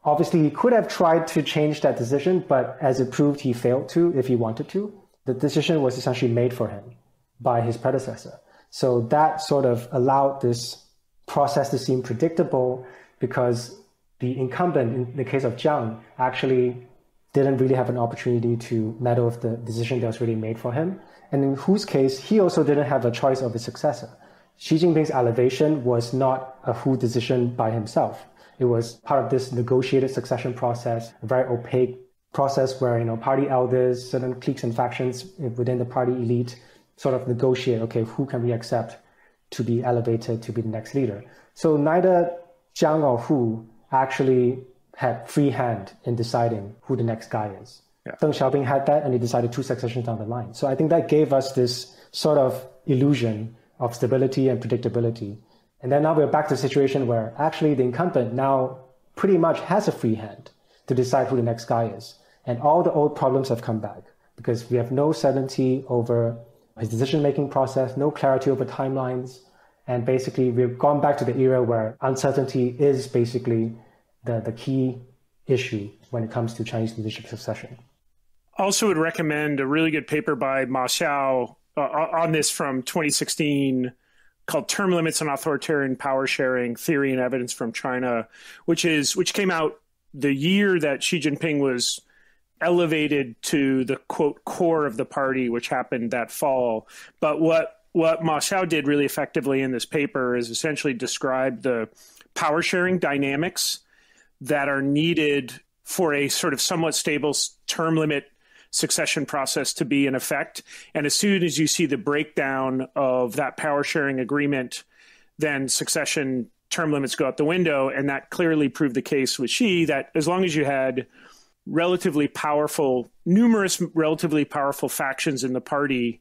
S6: obviously, he could have tried to change that decision, but as it proved, he failed to if he wanted to. The decision was essentially made for him by his predecessor. So that sort of allowed this process to seem predictable because the incumbent, in the case of Jiang, actually didn't really have an opportunity to meddle with the decision that was really made for him. And in Hu's case, he also didn't have a choice of a successor. Xi Jinping's elevation was not a Hu decision by himself. It was part of this negotiated succession process, a very opaque process where, party elders, certain cliques and factions within the party elite sort of negotiate, okay, who can we accept to be elevated to be the next leader? So neither Jiang or Hu actually had free hand in deciding who the next guy is. Yeah. Deng Xiaoping had that, and he decided 2 successions down the line. So I think that gave us this sort of illusion of stability and predictability. And then now we're back to a situation where actually the incumbent now pretty much has a free hand to decide who the next guy is. And all the old problems have come back because we have no certainty over his decision-making process, no clarity over timelines. And basically, we've gone back to the era where uncertainty is basically the key issue when it comes to Chinese leadership succession.
S5: Also would recommend a really good paper by Ma Xiao on this from 2016 called Term Limits on Authoritarian Power Sharing, Theory and Evidence from China, which came out the year that Xi Jinping was elevated to the, quote, core of the party, which happened that fall. But what Ma Xiao did really effectively in this paper is essentially describe the power sharing dynamics that are needed for a sort of somewhat stable term limit succession process to be in effect. And as soon as you see the breakdown of that power sharing agreement, then succession term limits go out the window. And that clearly proved the case with Xi, that as long as you had numerous relatively powerful factions in the party,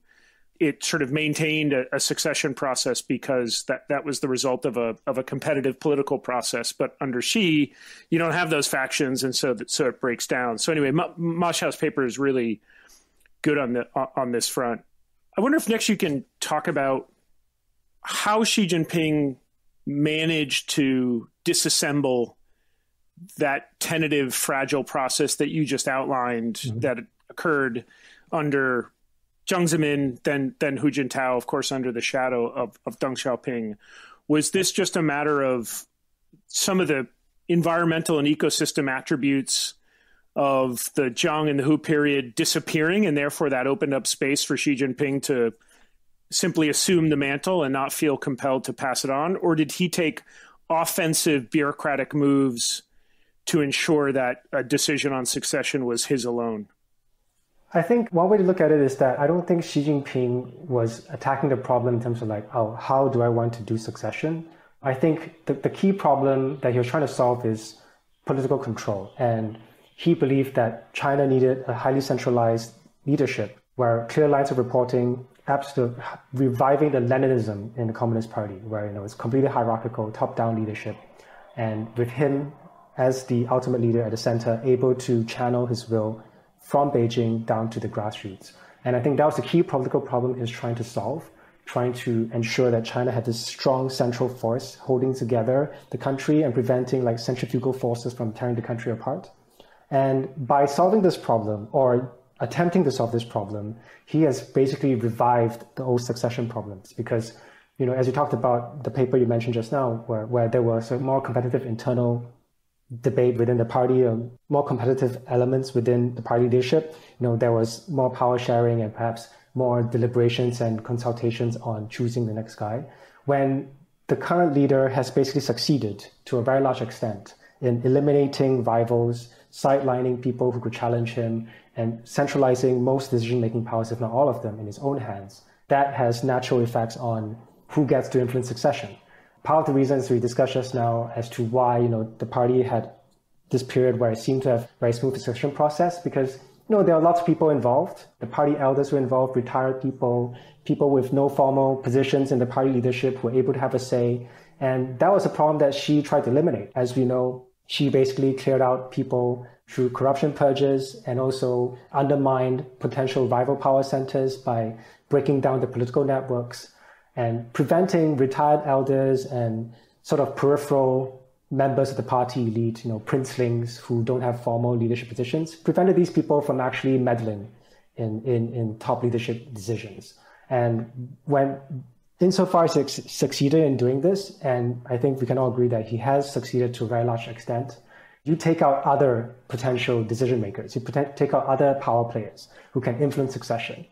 S5: it sort of maintained a succession process because that was the result of a competitive political process. But under Xi, you don't have those factions, and so it breaks down. So anyway, Ma Xiao's paper is really good on this front. I wonder if next you can talk about how Xi Jinping managed to disassemble that tentative, fragile process that you just outlined that occurred under Jiang Zemin, then Hu Jintao, of course, under the shadow of Deng Xiaoping. Was this just a matter of some of the environmental and ecosystem attributes of the Jiang and the Hu period disappearing, and therefore that opened up space for Xi Jinping to simply assume the mantle and not feel compelled to pass it on? Or did he take offensive bureaucratic moves to ensure that a decision on succession was his alone?
S6: I think one way to look at it is that I don't think Xi Jinping was attacking the problem in terms of like, oh, how do I want to do succession? I think the key problem that he was trying to solve is political control. And he believed that China needed a highly centralized leadership where clear lines of reporting, reviving the Leninism in the Communist Party, where it's completely hierarchical, top-down leadership. And with him as the ultimate leader at the center, able to channel his will from Beijing down to the grassroots. And I think that was the key political problem he was trying to solve, trying to ensure that China had this strong central force holding together the country and preventing like centrifugal forces from tearing the country apart. And by solving this problem, or attempting to solve this problem, he has basically revived the old succession problems because, as you talked about the paper you mentioned just now, where there was a more competitive internal debate within the party, more competitive elements within the party leadership. There was more power sharing and perhaps more deliberations and consultations on choosing the next guy. When the current leader has basically succeeded to a very large extent in eliminating rivals, sidelining people who could challenge him, and centralizing most decision-making powers, if not all of them, in his own hands, that has natural effects on who gets to influence succession. Part of the reasons we discussed just now as to why the party had this period where it seemed to have very smooth succession process, because there are lots of people involved. The party elders were involved, retired people, people with no formal positions in the party leadership were able to have a say. And that was a problem that Xi tried to eliminate. As we know, Xi basically cleared out people through corruption purges and also undermined potential rival power centers by breaking down the political networks and preventing retired elders and sort of peripheral members of the party elite, princelings who don't have formal leadership positions, prevented these people from actually meddling in top leadership decisions. And insofar as he succeeded in doing this, and I think we can all agree that he has succeeded to a very large extent, you take out other potential decision makers, you take out other power players who can influence succession.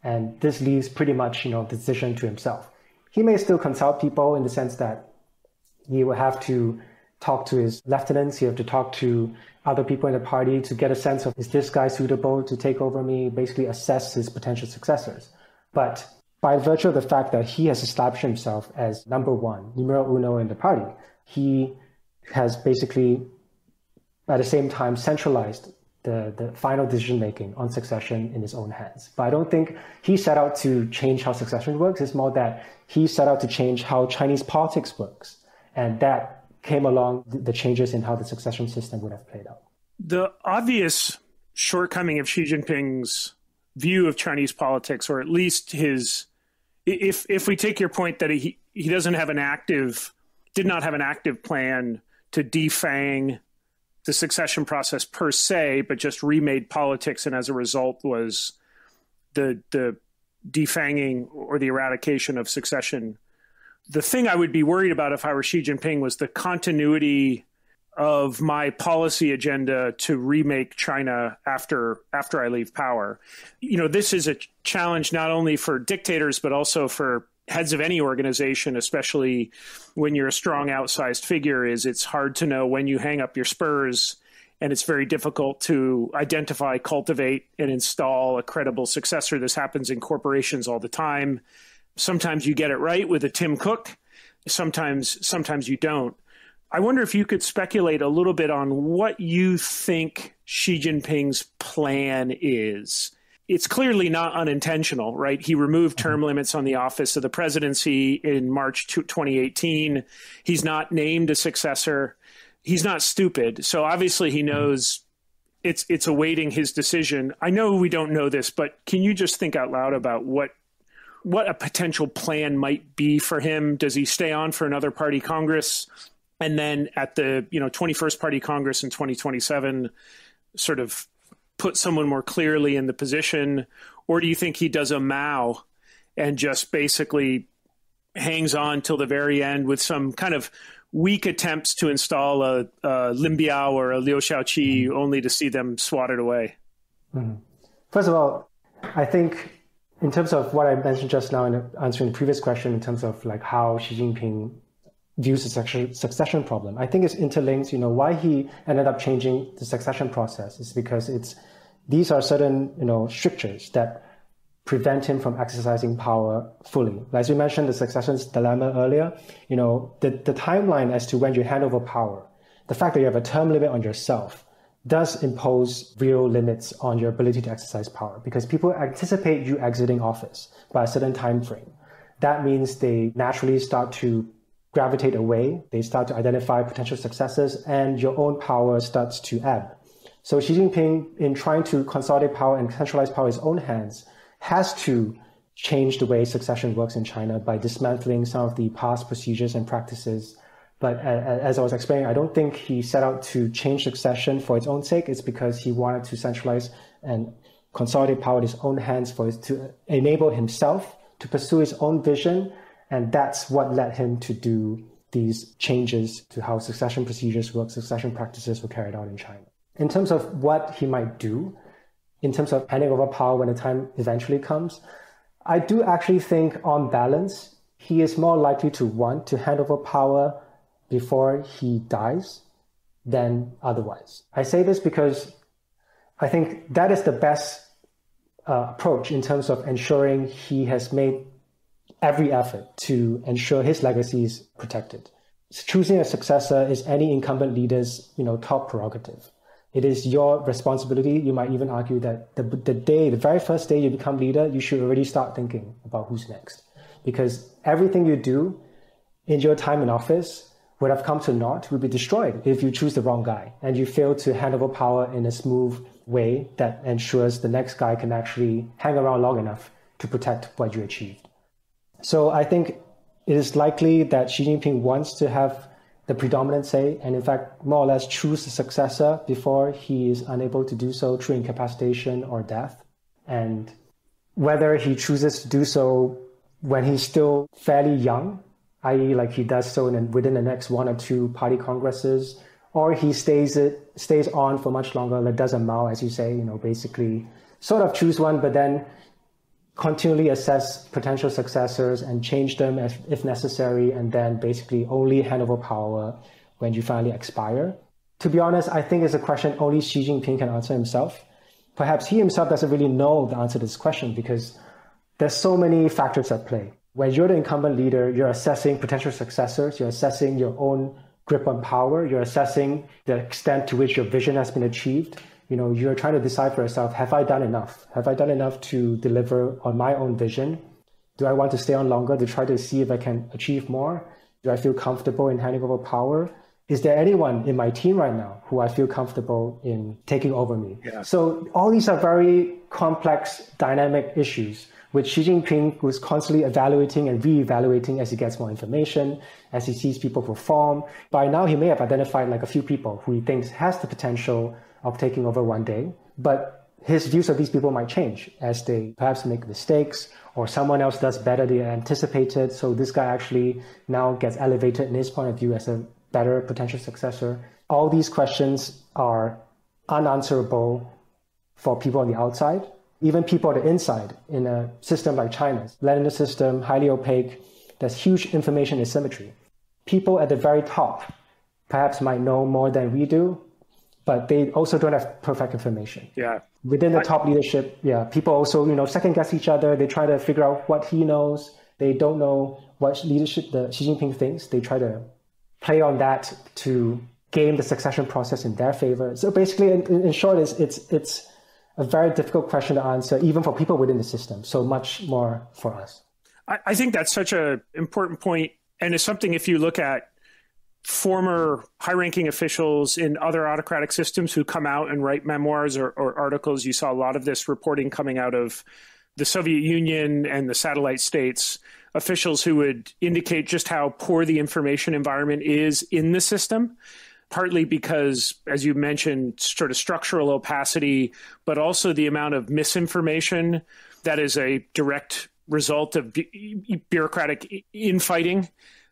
S6: And this leaves pretty much, the decision to himself. He may still consult people in the sense that he will have to talk to his lieutenants, he have to talk to other people in the party to get a sense of, is this guy suitable to take over me, basically assess his potential successors. But by virtue of the fact that he has established himself as number one, numero uno in the party, he has basically, at the same time, centralized the final decision-making on succession in his own hands. But I don't think he set out to change how succession works. It's more that he set out to change how Chinese politics works. And that came along the changes in how the succession system would have played out.
S5: The obvious shortcoming of Xi Jinping's view of Chinese politics, or at least his, if we take your point that he did not have an active plan to defang the succession process per se, but just remade politics, and as a result was the defanging or the eradication of succession. The thing I would be worried about if I were Xi Jinping was the continuity of my policy agenda to remake China after I leave power. This is a challenge not only for dictators, but also for heads of any organization, especially when you're a strong outsized figure, it's hard to know when you hang up your spurs, and it's very difficult to identify, cultivate, and install a credible successor. This happens in corporations all the time. Sometimes you get it right with a Tim Cook. Sometimes you don't. I wonder if you could speculate a little bit on what you think Xi Jinping's plan is. It's clearly not unintentional, right? He removed term limits on the office of the presidency in March 2018. He's not named a successor. He's not stupid. So obviously he knows it's awaiting his decision. I know we don't know this, but can you just think out loud about what a potential plan might be for him? Does he stay on for another party Congress? And then at the 21st Party Congress in 2027, sort of put someone more clearly in the position? Or do you think he does a Mao and just basically hangs on till the very end with some kind of weak attempts to install a Lin Biao or a Liu Shaoqi only to see them swatted away?
S6: Mm-hmm. First of all, I think in terms of what I mentioned just now in answering the previous question, in terms of like how Xi Jinping views the succession problem, I think it's interlinked. Why he ended up changing the succession process is because these are certain, strictures that prevent him from exercising power fully. As we mentioned, the succession dilemma earlier, the timeline as to when you hand over power, the fact that you have a term limit on yourself does impose real limits on your ability to exercise power, because people anticipate you exiting office by a certain time frame. That means they naturally start to gravitate away, they start to identify potential successors, and your own power starts to ebb. So Xi Jinping, in trying to consolidate power and centralize power in his own hands, has to change the way succession works in China by dismantling some of the past procedures and practices. But as I was explaining, I don't think he set out to change succession for its own sake. It's because he wanted to centralize and consolidate power in his own hands to enable himself to pursue his own vision. And that's what led him to do these changes to how succession procedures work, succession practices were carried out in China. In terms of what he might do, in terms of handing over power when the time eventually comes, I do actually think on balance, he is more likely to want to hand over power before he dies than otherwise. I say this because I think that is the best approach in terms of ensuring he has made every effort to ensure his legacy is protected. Choosing a successor is any incumbent leader's, top prerogative. It is your responsibility. You might even argue that the very first day you become leader, you should already start thinking about who's next. Because everything you do in your time in office would have come to naught, would be destroyed if you choose the wrong guy and you fail to hand over power in a smooth way that ensures the next guy can actually hang around long enough to protect what you achieved. So I think it is likely that Xi Jinping wants to have the predominant say, and in fact, more or less choose a successor before he is unable to do so through incapacitation or death. And whether he chooses to do so when he's still fairly young, i.e. like he does so within the next 1 or 2 party congresses, or he stays on for much longer, like does a Mao, as you say, basically sort of choose one, but then continually assess potential successors and change them if necessary, and then basically only hand over power when you finally expire. To be honest, I think it's a question only Xi Jinping can answer himself. Perhaps he himself doesn't really know the answer to this question because there's so many factors at play. When you're the incumbent leader, you're assessing potential successors, you're assessing your own grip on power, you're assessing the extent to which your vision has been achieved. You're trying to decide for yourself, have I done enough? Have I done enough to deliver on my own vision? Do I want to stay on longer to try to see if I can achieve more? Do I feel comfortable in handing over power? Is there anyone in my team right now who I feel comfortable in taking over me? Yeah. So all these are very complex, dynamic issues, which Xi Jinping was constantly evaluating and re-evaluating as he gets more information, as he sees people perform. By now, he may have identified like a few people who he thinks has the potential of taking over one day, but his views of these people might change as they perhaps make mistakes or someone else does better than anticipated. So this guy actually now gets elevated in his point of view as a better potential successor. All these questions are unanswerable for people on the outside. Even people on the inside in a system like China's, Leninist system, highly opaque, there's huge information asymmetry. People at the very top perhaps might know more than we do, but they also don't have perfect information.
S5: Yeah.
S6: Within the top leadership, people also, second guess each other. They try to figure out what he knows. They don't know what leadership the Xi Jinping thinks. They try to play on that to game the succession process in their favor. So basically, in short, it's a very difficult question to answer, even for people within the system. So much more for us.
S5: I think that's such an important point, and it's something if you look at former high-ranking officials in other autocratic systems who come out and write memoirs or articles, you saw a lot of this reporting coming out of the Soviet Union and the satellite states, officials who would indicate just how poor the information environment is in the system, partly because, as you mentioned, sort of structural opacity, but also the amount of misinformation that is a direct result of bureaucratic infighting,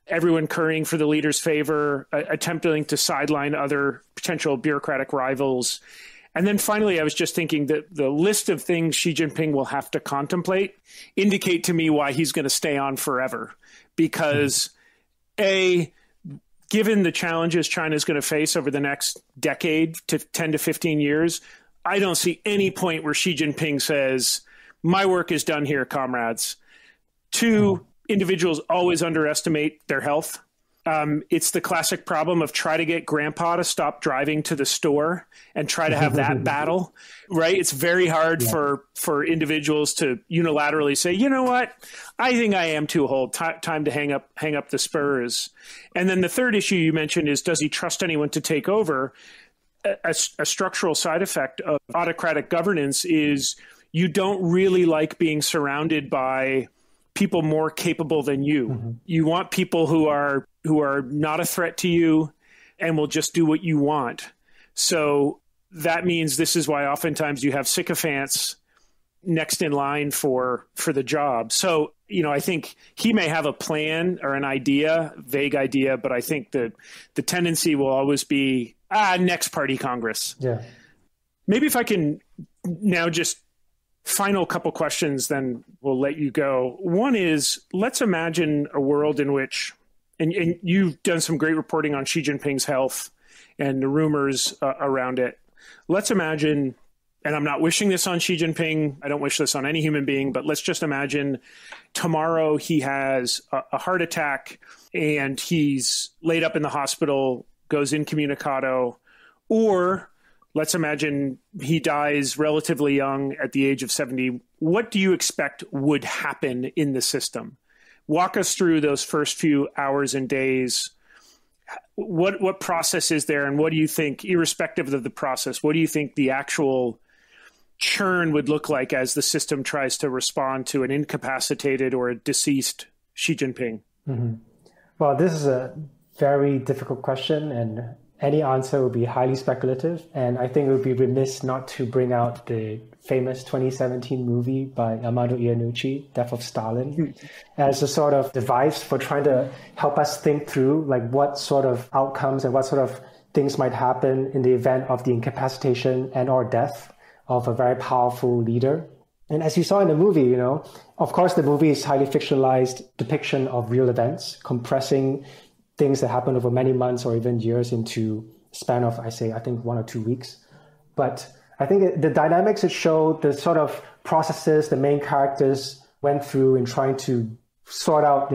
S5: everyone currying for the leader's favor, attempting to sideline other potential bureaucratic rivals. And then finally, I was just thinking that the list of things Xi Jinping will have to contemplate indicate to me why he's going to stay on forever. Because given the challenges China is going to face over the next decade to 10 to 15 years, I don't see any point where Xi Jinping says, my work is done here, comrades. Two, individuals always underestimate their health. It's the classic problem of try to get grandpa to stop driving to the store and try to have that battle, right? It's very hard for individuals to unilaterally say, you know what, I think I am too old, time to hang up the spurs. And then the third issue you mentioned is, does he trust anyone to take over? A structural side effect of autocratic governance is you don't really like being surrounded by people more capable than you. Mm-hmm. You want people who are not a threat to you and will just do what you want. So that means this is why oftentimes you have sycophants next in line for the job. So, I think he may have a plan or an idea, vague idea, but I think that the tendency will always be, next party Congress.
S6: Yeah.
S5: Maybe if I can now just final couple questions, then we'll let you go. One is, let's imagine a world in which, and you've done some great reporting on Xi Jinping's health and the rumors around it. Let's imagine, and I'm not wishing this on Xi Jinping, I don't wish this on any human being, but let's just imagine tomorrow he has a heart attack and he's laid up in the hospital, goes incommunicado, or let's imagine he dies relatively young at the age of 70. What do you expect would happen in the system? Walk us through those first few hours and days. What process is there, and what do you think, irrespective of the process, what do you think the actual churn would look like as the system tries to respond to an incapacitated or a deceased Xi Jinping?
S6: Mm-hmm. Well, this is a very difficult question, and any answer would be highly speculative. And I think it would be remiss not to bring out the famous 2017 movie by Armando Iannucci, Death of Stalin, as a sort of device for trying to help us think through like what sort of outcomes and what sort of things might happen in the event of the incapacitation and or death of a very powerful leader. And as you saw in the movie, of course, the movie is highly fictionalized depiction of real events, compressing things that happen over many months or even years into a span of, I think 1 or 2 weeks. But I think the dynamics it showed, the sort of processes the main characters went through in trying to sort out,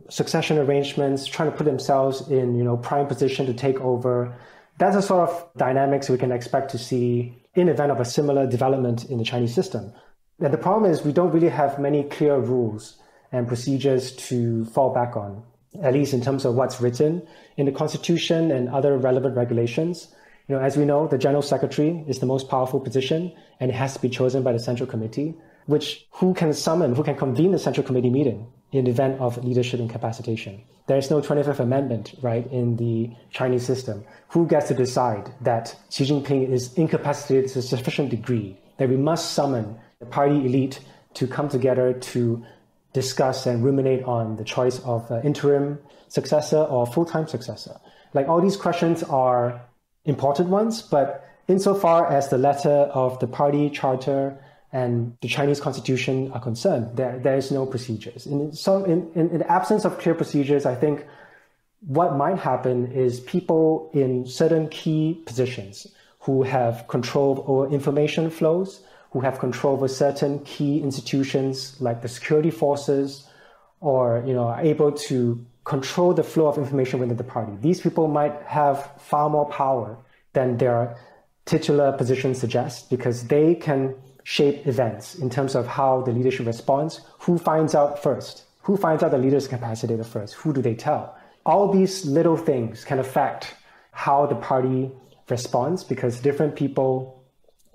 S6: succession arrangements, trying to put themselves in, prime position to take over. That's the sort of dynamics we can expect to see in the event of a similar development in the Chinese system. And the problem is we don't really have many clear rules and procedures to fall back on, at least in terms of what's written in the Constitution and other relevant regulations. As we know, the General Secretary is the most powerful position, and it has to be chosen by the Central Committee, who can convene the Central Committee meeting in the event of leadership incapacitation. There is no 25th Amendment, right, in the Chinese system. Who gets to decide that Xi Jinping is incapacitated to a sufficient degree that we must summon the party elite to come together to discuss and ruminate on the choice of an interim successor or full-time successor? Like, all these questions are important ones, but insofar as the letter of the party charter and the Chinese constitution are concerned, there is no procedures. In the absence of clear procedures, I think what might happen is people in certain key positions who have control over information flows, who have control over certain key institutions like the security forces, or are able to control the flow of information within the party. These people might have far more power than their titular position suggests, because they can shape events in terms of how the leadership responds. Who finds out first? Who finds out the leader is capacitated first? Who do they tell? All these little things can affect how the party responds, because different people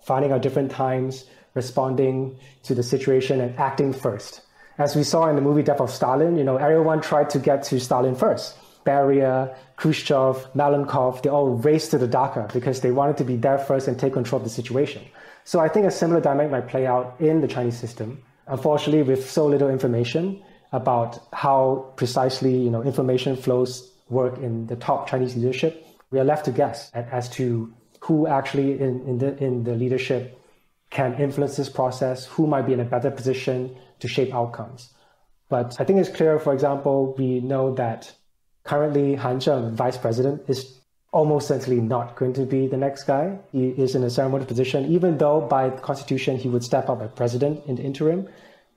S6: finding out different times, responding to the situation and acting first. As we saw in the movie Death of Stalin, everyone tried to get to Stalin first. Beria, Khrushchev, Malenkov, they all raced to the dacha because they wanted to be there first and take control of the situation. So I think a similar dynamic might play out in the Chinese system. Unfortunately, with so little information about how precisely information flows work in the top Chinese leadership, we are left to guess as to who actually in the leadership can influence this process, who might be in a better position to shape outcomes. But I think it's clear, for example, we know that currently Han Zheng, vice president, is almost certainly not going to be the next guy. He is in a ceremonial position, even though by the constitution he would step up as president in the interim,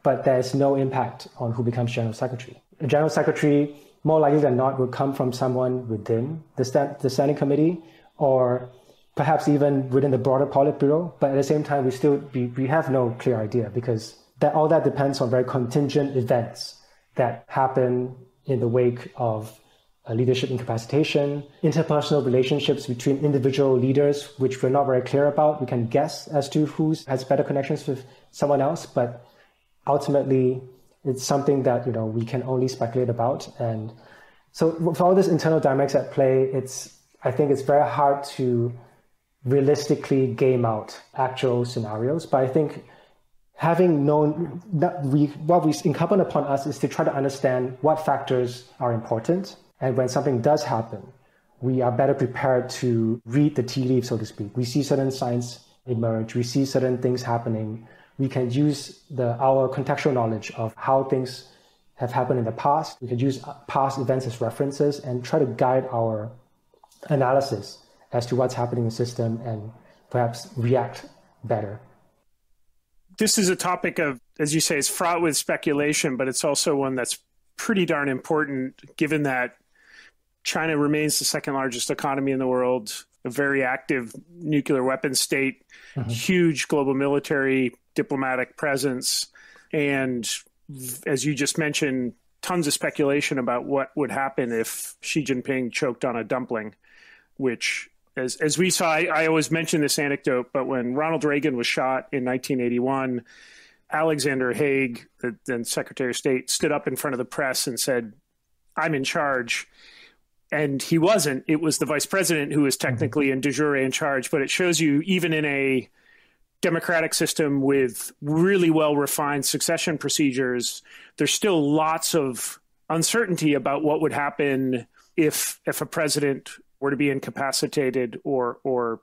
S6: but there's no impact on who becomes general secretary. The general secretary, more likely than not, will come from someone within the standing committee, or perhaps even within the broader Politburo. But at the same time, we have no clear idea, because all that depends on very contingent events that happen in the wake of leadership incapacitation, interpersonal relationships between individual leaders, which we're not very clear about. We can guess as to who has better connections with someone else, but ultimately it's something that we can only speculate about. And so for all these internal dynamics at play, I think it's very hard to realistically game out actual scenarios. But I think having known that what is incumbent upon us is to try to understand what factors are important. And when something does happen, we are better prepared to read the tea leaves, so to speak. We see certain signs emerge. We see certain things happening. We can use our contextual knowledge of how things have happened in the past. We can use past events as references and try to guide our analysis as to what's happening in the system and perhaps react better.
S5: This is a topic of, as you say, it's fraught with speculation, but it's also one that's pretty darn important, given that China remains the second largest economy in the world. a very active nuclear weapons state, huge global military, diplomatic presence, and as you just mentioned, tons of speculation about what would happen if Xi Jinping choked on a dumpling, which, as we saw, I always mention this anecdote, but when Ronald Reagan was shot in 1981, Alexander Haig, the then Secretary of State, stood up in front of the press and said, "I'm in charge." And he wasn't. It was the vice president who was technically and de jure in charge. But it shows you, even in a democratic system with really well-refined succession procedures, there's still lots of uncertainty about what would happen if a president were to be incapacitated or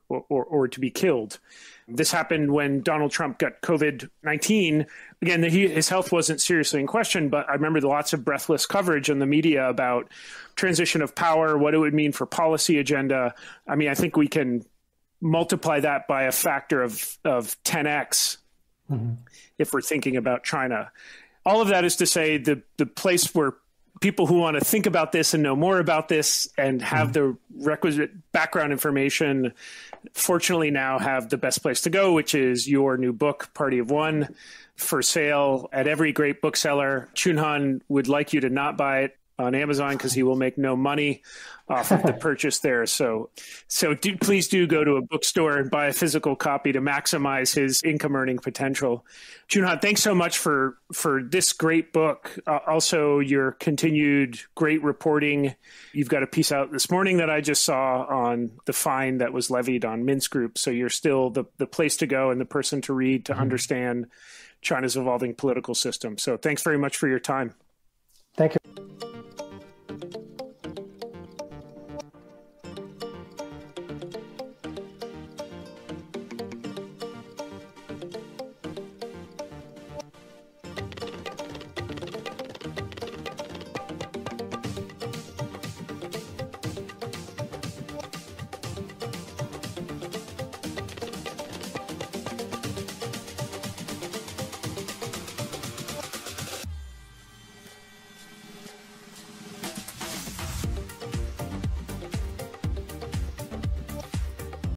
S5: to be killed. This happened when Donald Trump got COVID-19. Again, his health wasn't seriously in question, but I remember lots of breathless coverage in the media about transition of power, what it would mean for policy agenda. I mean, I think we can multiply that by a factor of 10x if we're thinking about China. All of that is to say the place where people who want to think about this and know more about this and have the requisite background information, fortunately now have the best place to go, which is your new book, Party of One, for sale at every great bookseller. Chunhan would like you to not buy it on Amazon because he will make no money off of the purchase there. So please do go to a bookstore and buy a physical copy to maximize his income earning potential. Chunhan, thanks so much for this great book. Also, your continued great reporting. You've got a piece out this morning that I just saw on the fine that was levied on Minsk Group. So you're still the place to go and the person to read to understand China's evolving political system. So thanks very much for your time.